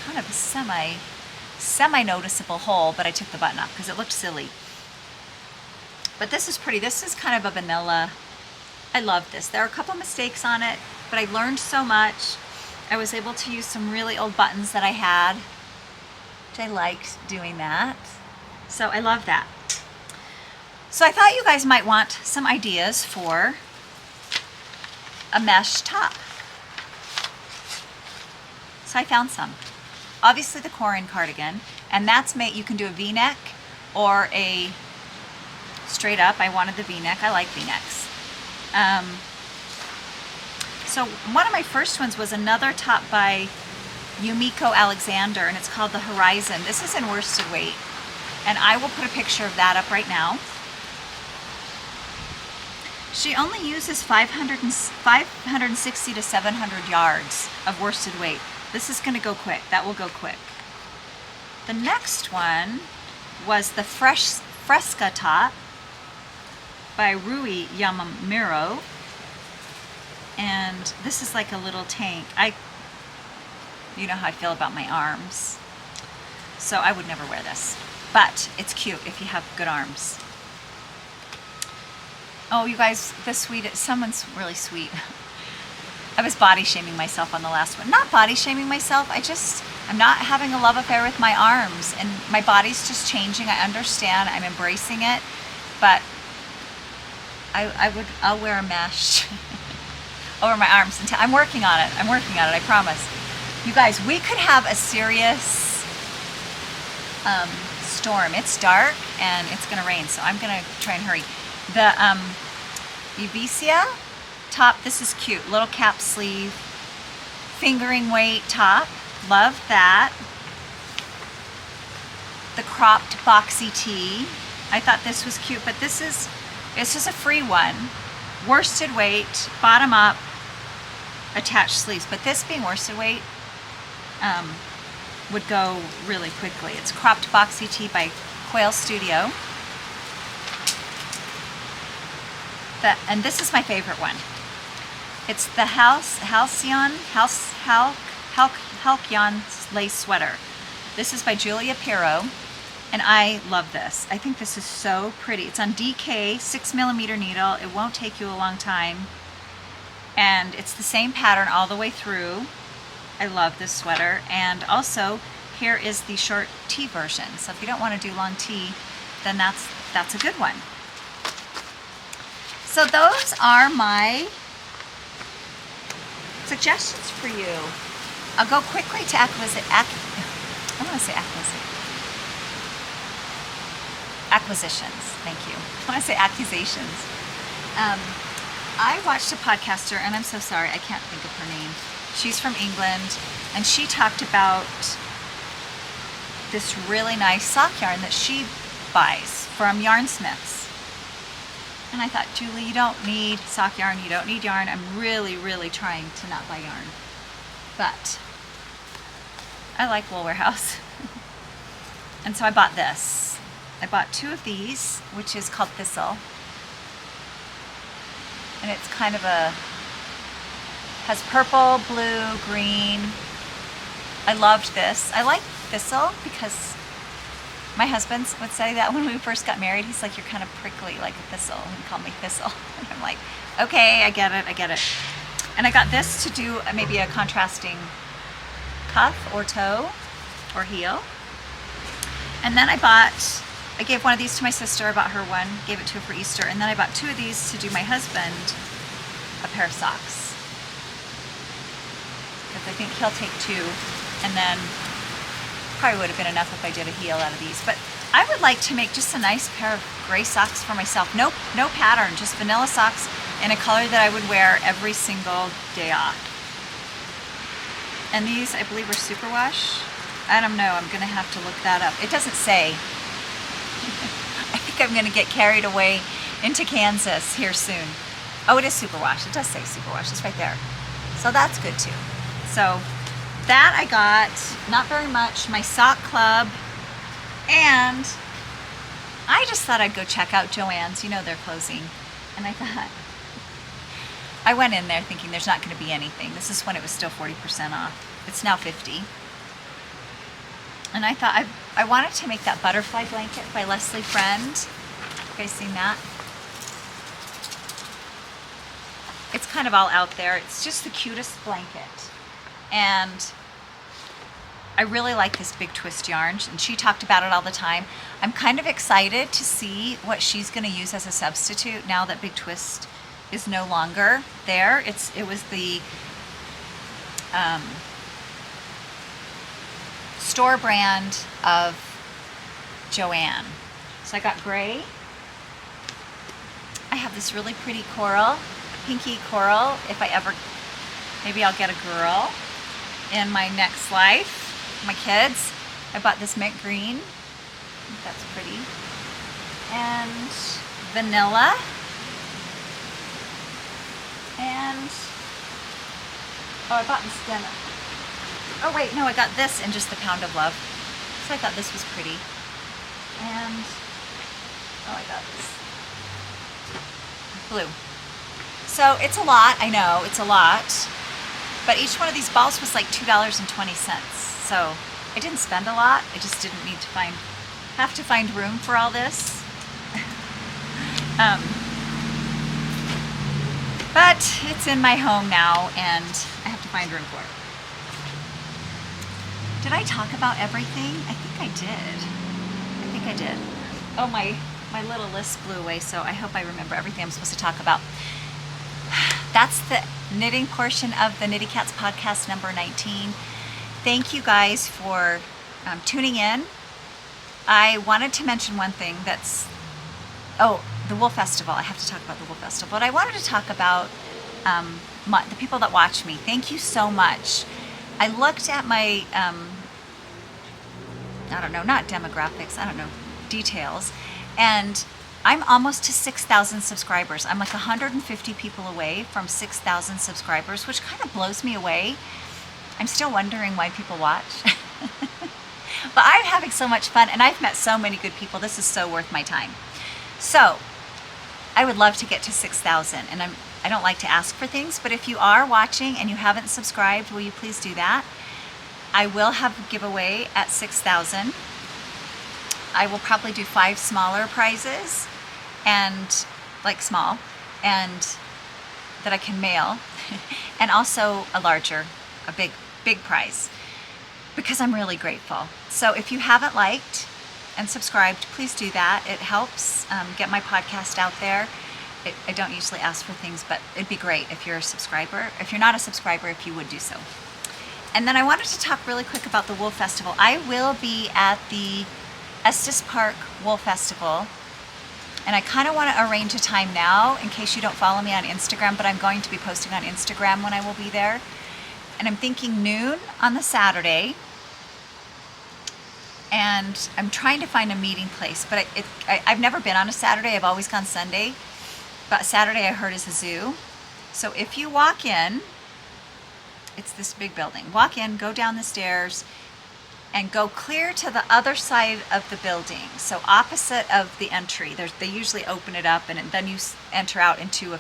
kind of a semi noticeable hole, but I took the button off because it looked silly. But this is pretty. This is kind of a vanilla. I love this. There are a couple mistakes on it, but I learned so much. I was able to use some really old buttons that I had, which I liked doing that. So I love that. So I thought you guys might want some ideas for a mesh top. So I found some. Obviously the Corin cardigan, and that's made, you can do a V-neck or a straight up. I wanted the V-neck. I like V-necks. So one of my first ones was another top by Yumiko Alexander, and it's called the Horizon. This is in worsted weight, and I will put a picture of that up right now. She only uses 560 to 700 yards of worsted weight. This is going to go quick. That will go quick. The next one was the Fresca top by Rui Yamamiro. And this is like a little tank. You know how I feel about my arms. So I would never wear this. But it's cute if you have good arms. Oh, you guys, someone's really sweet. I was body shaming myself on the last one. Not body shaming myself. I'm not having a love affair with my arms, and my body's just changing. I understand. I'm embracing it, but I'll wear a mesh over my arms until I'm working on it. I promise. You guys, we could have a serious storm. It's dark and it's gonna rain, so I'm gonna try and hurry. The Uvicia top, this is cute. Little cap sleeve, fingering weight top. Love that. The cropped boxy tee. I thought this was cute, but it's just a free one. Worsted weight, bottom up, attached sleeves. But this being worsted weight would go really quickly. It's cropped boxy tee by Quail Studio. And this is my favorite one. It's the Halcyon lace sweater. This is by Julia Pero, and I love this. I think this is so pretty. It's on DK 6mm needle. It won't take you a long time, and it's the same pattern all the way through. I love this sweater. And also here is the short tee version. So if you don't want to do long tee, then that's a good one. So those are my suggestions for you. I'll go quickly to acquisitions. Thank you. I want to say accusations. I watched a podcaster, and I'm so sorry, I can't think of her name. She's from England, and she talked about this really nice sock yarn that she buys from Yarnsmiths. And I thought, Julie, you don't need sock yarn, you don't need yarn. I'm really, really trying to not buy yarn. But I like Wool Warehouse. And so I bought this. I bought 2 of these, which is called Thistle. And it's kind of has purple, blue, green. I loved this. I like Thistle because my husband would say that when we first got married. He's like, you're kind of prickly like a thistle. He called me Thistle. And I'm like, okay, I get it. And I got this to do maybe a contrasting cuff or toe or heel. And then I gave one of these to my sister. I bought her one, gave it to her for Easter. And then I bought 2 of these to do my husband a pair of socks. Because I think he'll take 2. And then probably would have been enough if I did a heel out of these. But I would like to make just a nice pair of gray socks for myself. No pattern, just vanilla socks in a color that I would wear every single day off. And these, I believe, are superwash. I don't know, I'm gonna have to look that up. It doesn't say. I think I'm gonna get carried away into Kansas here soon. Oh, it is superwash. It does say superwash, it's right there. So that's good too. So that I got, not very much, my sock club, and I just thought I'd go check out Joann's. You know they're closing. And I thought, I went in there thinking there's not going to be anything. This is when it was still 40% off. It's now 50. And I thought I wanted to make that butterfly blanket by Leslie Friend. You guys seen that? It's kind of all out there. It's just the cutest blanket. And I really like this big twist yarn, and she talked about it all the time. I'm kind of excited to see what she's going to use as a substitute now that Big Twist is no longer there. It was the store brand of Joann. So I got gray. I have this really pretty coral, pinky coral. If I ever, maybe I'll get a girl in my next life. My kids. I bought this mint green. I think that's pretty. And vanilla. And I bought this denim. Oh wait, no, I got this in just the Pound of Love. So I thought this was pretty. And I got this blue. So it's a lot, I know, it's a lot. But each one of these balls was like $2.20. So I didn't spend a lot. I just didn't need to have to find room for all this. But it's in my home now, and I have to find room for it. Did I talk about everything? I think I did. Oh, my little list blew away, so I hope I remember everything I'm supposed to talk about. That's the knitting portion of the Knitty Cats podcast number 19. Thank you guys for tuning in. I wanted to mention one thing the Wool Festival. I have to talk about the Wool Festival, but I wanted to talk about the people that watch me. Thank you so much. I looked at my, not demographics, details, and I'm almost to 6,000 subscribers. I'm like 150 people away from 6,000 subscribers, which kind of blows me away. I'm still wondering why people watch. But I'm having so much fun, and I've met so many good people. This is so worth my time. So I would love to get to 6,000, and I don't like to ask for things, but if you are watching and you haven't subscribed, will you please do that? I will have a giveaway at 6,000. I will probably do 5 smaller prizes, and like small, and that I can mail, and also a big prize, because I'm really grateful. So if you haven't liked and subscribed, please do that. It helps get my podcast out there. I don't usually ask for things, but it'd be great if you're a subscriber. If you're not a subscriber, if you would do so. And then I wanted to talk really quick about the Wool Festival. I will be at the Estes Park Wool Festival, and I kind of want to arrange a time now in case you don't follow me on Instagram, but I'm going to be posting on Instagram when I will be there. And I'm thinking noon on the Saturday, and I'm trying to find a meeting place, but I've never been on a Saturday. I've always gone Sunday, but Saturday I heard is a zoo. So if you walk in, it's this big building. Walk in, go down the stairs, and go clear to the other side of the building. So opposite of the entry. They usually open it up, and then you enter out into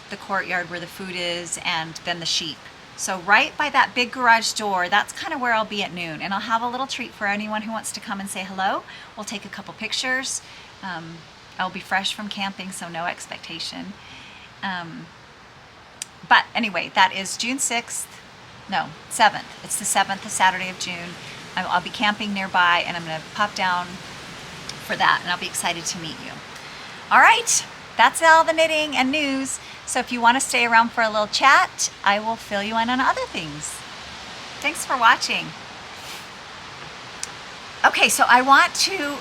the courtyard where the food is, and then the sheep. So right by that big garage door, that's kind of where I'll be at noon. And I'll have a little treat for anyone who wants to come and say hello. We'll take a couple pictures. I'll be fresh from camping, so no expectation. But anyway, that is June 6th. No, 7th. It's the 7th, the Saturday of June. I'll be camping nearby, and I'm going to pop down for that, and I'll be excited to meet you. All right, that's all the knitting and news. So if you want to stay around for a little chat, I will fill you in on other things. Thanks for watching. Okay, so I want to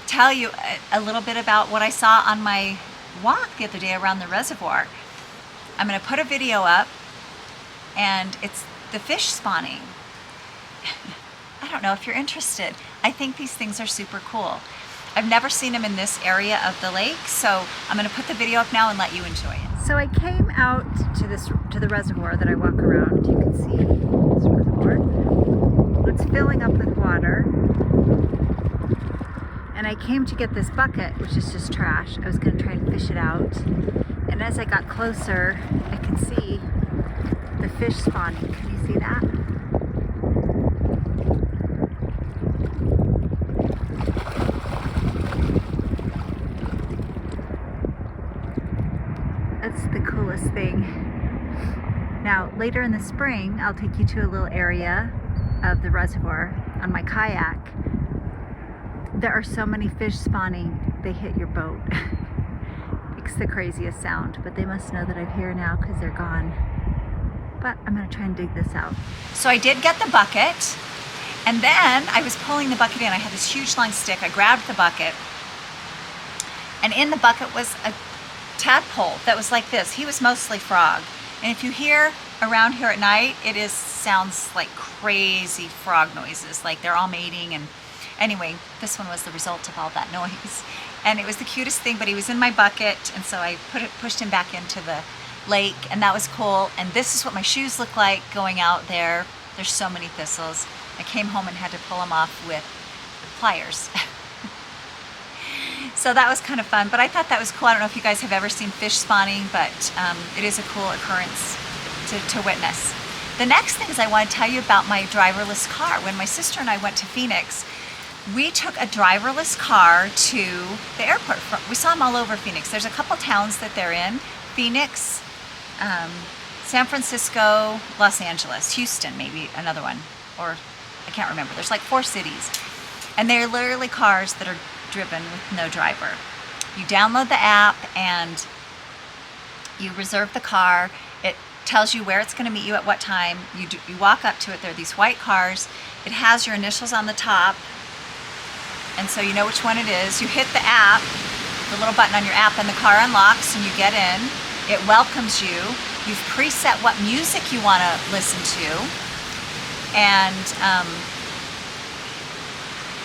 tell you a little bit about what I saw on my walk the other day around the reservoir. I'm going to put a video up, and it's the fish spawning. I don't know if you're interested. I think these things are super cool. I've never seen them in this area of the lake, so I'm going to put the video up now and let you enjoy it. So I came out to the reservoir that I walk around. You can see this reservoir. It's filling up with water. And I came to get this bucket, which is just trash. I was going to try and fish it out. And as I got closer, I could see the fish spawning. Can you see that? That's the coolest thing. Now, later in the spring, I'll take you to a little area of the reservoir on my kayak. There are so many fish spawning, they hit your boat. It's the craziest sound, but they must know that I'm here now because they're gone. But I'm going to try and dig this out. So I did get the bucket, and then I was pulling the bucket in. I had this huge long stick. I grabbed the bucket, and in the bucket was a tadpole that was like this. He was mostly frog. And if you hear around here at night, sounds like crazy frog noises, like they're all mating. And anyway, this one was the result of all that noise. And it was the cutest thing, but he was in my bucket, and so I pushed him back into the lake, and that was cool. And this is what my shoes look like going out there. There's so many thistles. I came home and had to pull them off with pliers. So that was kind of fun, but I thought that was cool. I don't know if you guys have ever seen fish spawning, but it is a cool occurrence to witness. The next thing is I want to tell you about my driverless car. When my sister and I went to Phoenix, we took a driverless car to the airport. We saw them all over Phoenix. There's a couple towns that they're in. Phoenix, San Francisco, Los Angeles, Houston, maybe another one, or I can't remember. There's like 4 cities. And they're literally cars that are driven with no driver. You download the app and you reserve the car. It tells you where it's going to meet you at what time. You walk up to it. There are these white cars. It has your initials on the top, and so you know which one it is. You hit the app, the little button on your app, and the car unlocks and you get in. It welcomes you. You've preset what music you want to listen to, and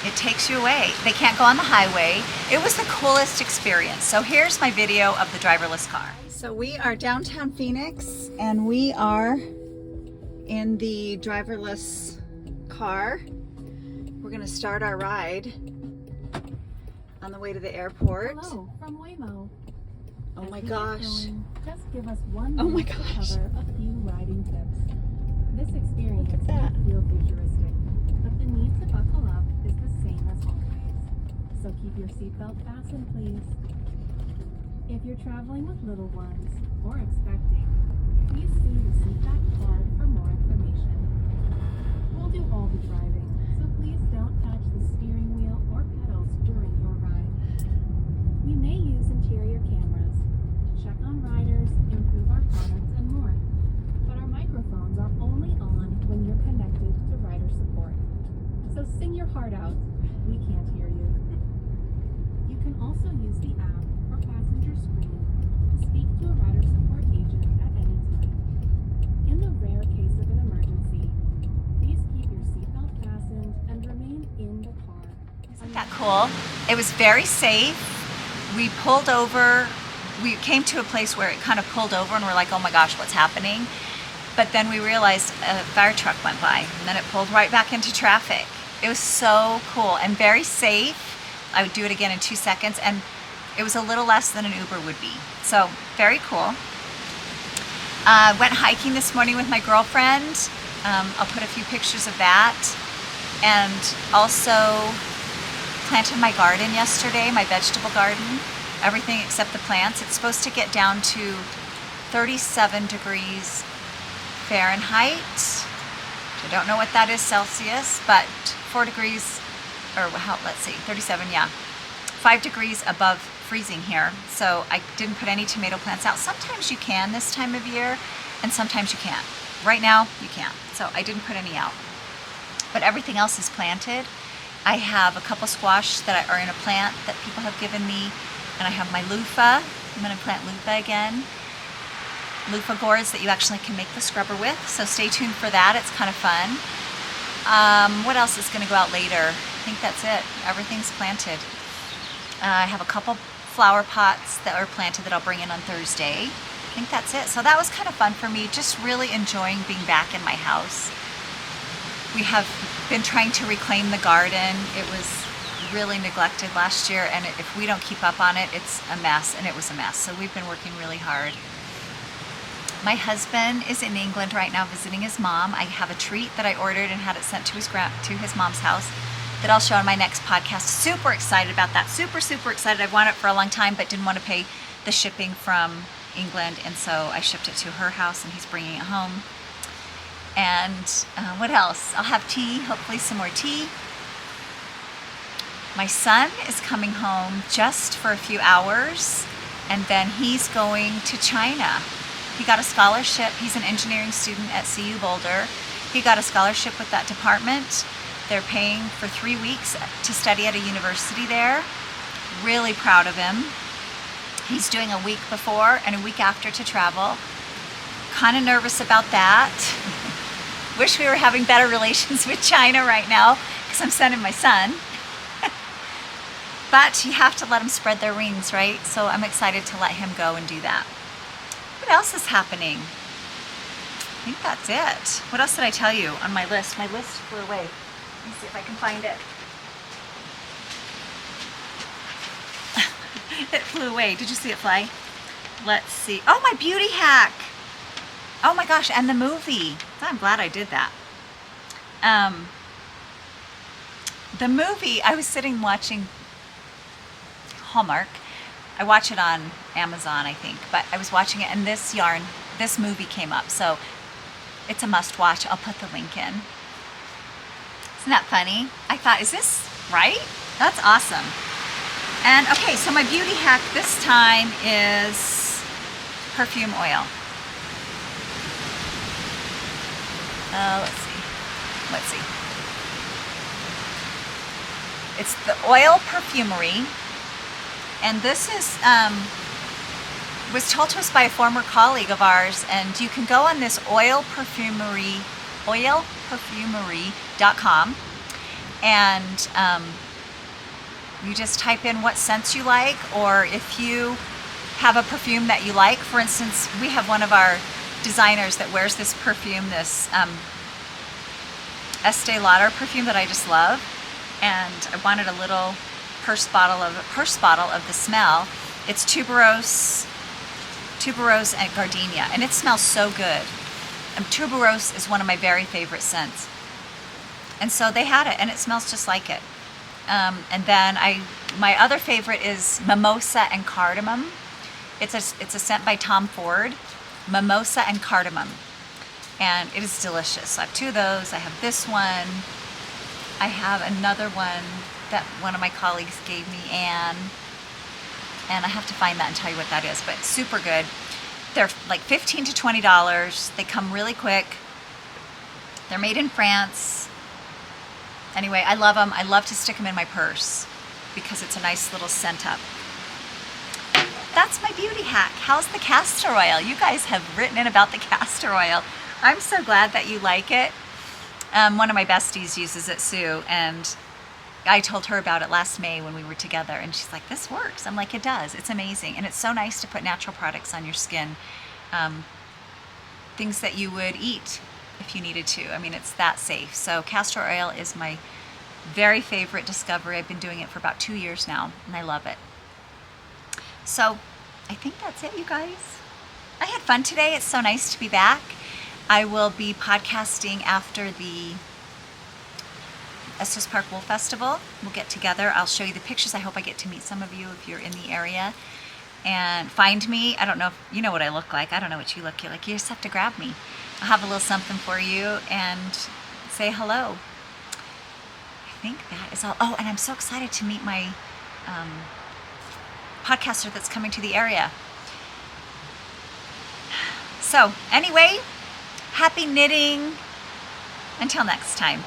it takes you away. They can't go on the highway. It was the coolest experience. So here's my video of the driverless car. So we are downtown Phoenix, and we are in the driverless car. We're gonna start our ride on the way to the airport. Hello, from Waymo. Oh my gosh. Just give us 1 Oh my minute to gosh. cover a few riding tips. This experience Look at that. may feel futuristic, but the need to buckle up is the same as always. So keep your seatbelt fastened, please. If you're traveling with little ones or expecting, please see the seatback card for more information. We'll do all the driving, so please don't touch the steering wheel or pedals during your ride. We may use interior cameras to check on riders, improve our products, and more. But our microphones are only on when you're connected to rider support. So sing your heart out. We can't hear you. You can also use the app or passenger screen to speak to a rider support agent at any time. In the rare case of an emergency, please keep your seatbelt fastened and remain in the car. Isn't that cool? It was very safe. We pulled over. We came to a place where it kind of pulled over and we're like, oh my gosh, what's happening? But then we realized a fire truck went by and then it pulled right back into traffic. It was so cool and very safe. I would do it again in 2 seconds, and it was a little less than an Uber would be. So very cool. Went hiking this morning with my girlfriend. I'll put a few pictures of that. And also planted my garden yesterday, my vegetable garden. Everything except the plants. It's supposed to get down to 37 degrees Fahrenheit. I don't know what that is Celsius, but 4 degrees, or how, let's see, 37, yeah. 5 degrees above freezing here. So I didn't put any tomato plants out. Sometimes you can this time of year, and sometimes you can't. Right now, you can't. So I didn't put any out. But everything else is planted. I have a couple squash that are in a plant that people have given me, and I have my loofah. I'm going to plant loofah again. Loofah gourds that you actually can make the scrubber with. So stay tuned for that. It's kind of fun. What else is going to go out later? I think that's it. Everything's planted. I have a couple flower pots that are planted that I'll bring in on Thursday. I think that's it. So that was kind of fun for me, just really enjoying being back in my house. We have been trying to reclaim the garden. It was really neglected last year, and if we don't keep up on it, it's a mess, and it was a mess. So we've been working really hard. My husband is in England right now visiting his mom. I have a treat that I ordered and had it sent to his mom's house that I'll show in my next podcast. Super excited about that. Super, super excited. I've wanted it for a long time, but didn't want to pay the shipping from England, and so I shipped it to her house, and he's bringing it home. And what else? I'll have tea, hopefully some more tea. My son is coming home just for a few hours, and then he's going to China. He got a scholarship. He's an engineering student at CU Boulder. He got a scholarship with that department. They're paying for 3 weeks to study at a university there. Really proud of him. He's doing a week before and a week after to travel. Kind of nervous about that. Wish we were having better relations with China right now because I'm sending my son. But you have to let them spread their wings, right? So I'm excited to let him go and do that. What else is happening? I think that's it. What else did I tell you on my list? My list flew away. Let me see if I can find it. It flew away. Did you see it fly? Let's see. Oh, my beauty hack. Oh my gosh, and the movie. I'm glad I did that. The movie, I was sitting watching Hallmark. I watch it on Amazon, I think, but I was watching it and this movie came up, so it's a must watch. I'll put the link in. Isn't that funny? I thought, is this right? That's awesome. And okay, so my beauty hack this time is perfume oil. Let's see. It's the Oil Perfumery. And this is was told to us by a former colleague of ours, and you can go on this oilperfumery.com, and you just type in what scents you like, or if you have a perfume that you like. For instance, we have one of our designers that wears this perfume, this Estee Lauder perfume that I just love, and I wanted a little purse bottle of the smell. It's tuberose tuberose and gardenia, and it smells so good. Tuberose is one of my very favorite scents. And so they had it, and it smells just like it. And then my other favorite is mimosa and cardamom. It's a scent by Tom Ford, mimosa and cardamom, and it is delicious. So I have two of those. I have this one. I have another one that one of my colleagues gave me, Anne, and I have to find that and tell you what that is. But super good. They're like $15 to $20. They come really quick. They're made in France. Anyway, I love them. I love to stick them in my purse because it's a nice little scent up. That's my beauty hack. How's the castor oil? You guys have written in about the castor oil. I'm so glad that you like it. One of my besties uses it, Sue, and I told her about it last May when we were together, and she's like, this works. I'm like, it does. It's amazing. And it's so nice to put natural products on your skin. Things that you would eat if you needed to. I mean, it's that safe. So castor oil is my very favorite discovery. I've been doing it for about 2 years now, and I love it. So I think that's it, you guys. I had fun today. It's so nice to be back. I will be podcasting after the Estes Park Wool Festival. We'll get together. I'll show you the pictures. I hope I get to meet some of you if you're in the area. And find me. I don't know if you know what I look like. I don't know what you look like. You just have to grab me. I'll have a little something for you and say hello. I think that is all. Oh, and I'm so excited to meet my podcaster that's coming to the area. So anyway, happy knitting. Until next time.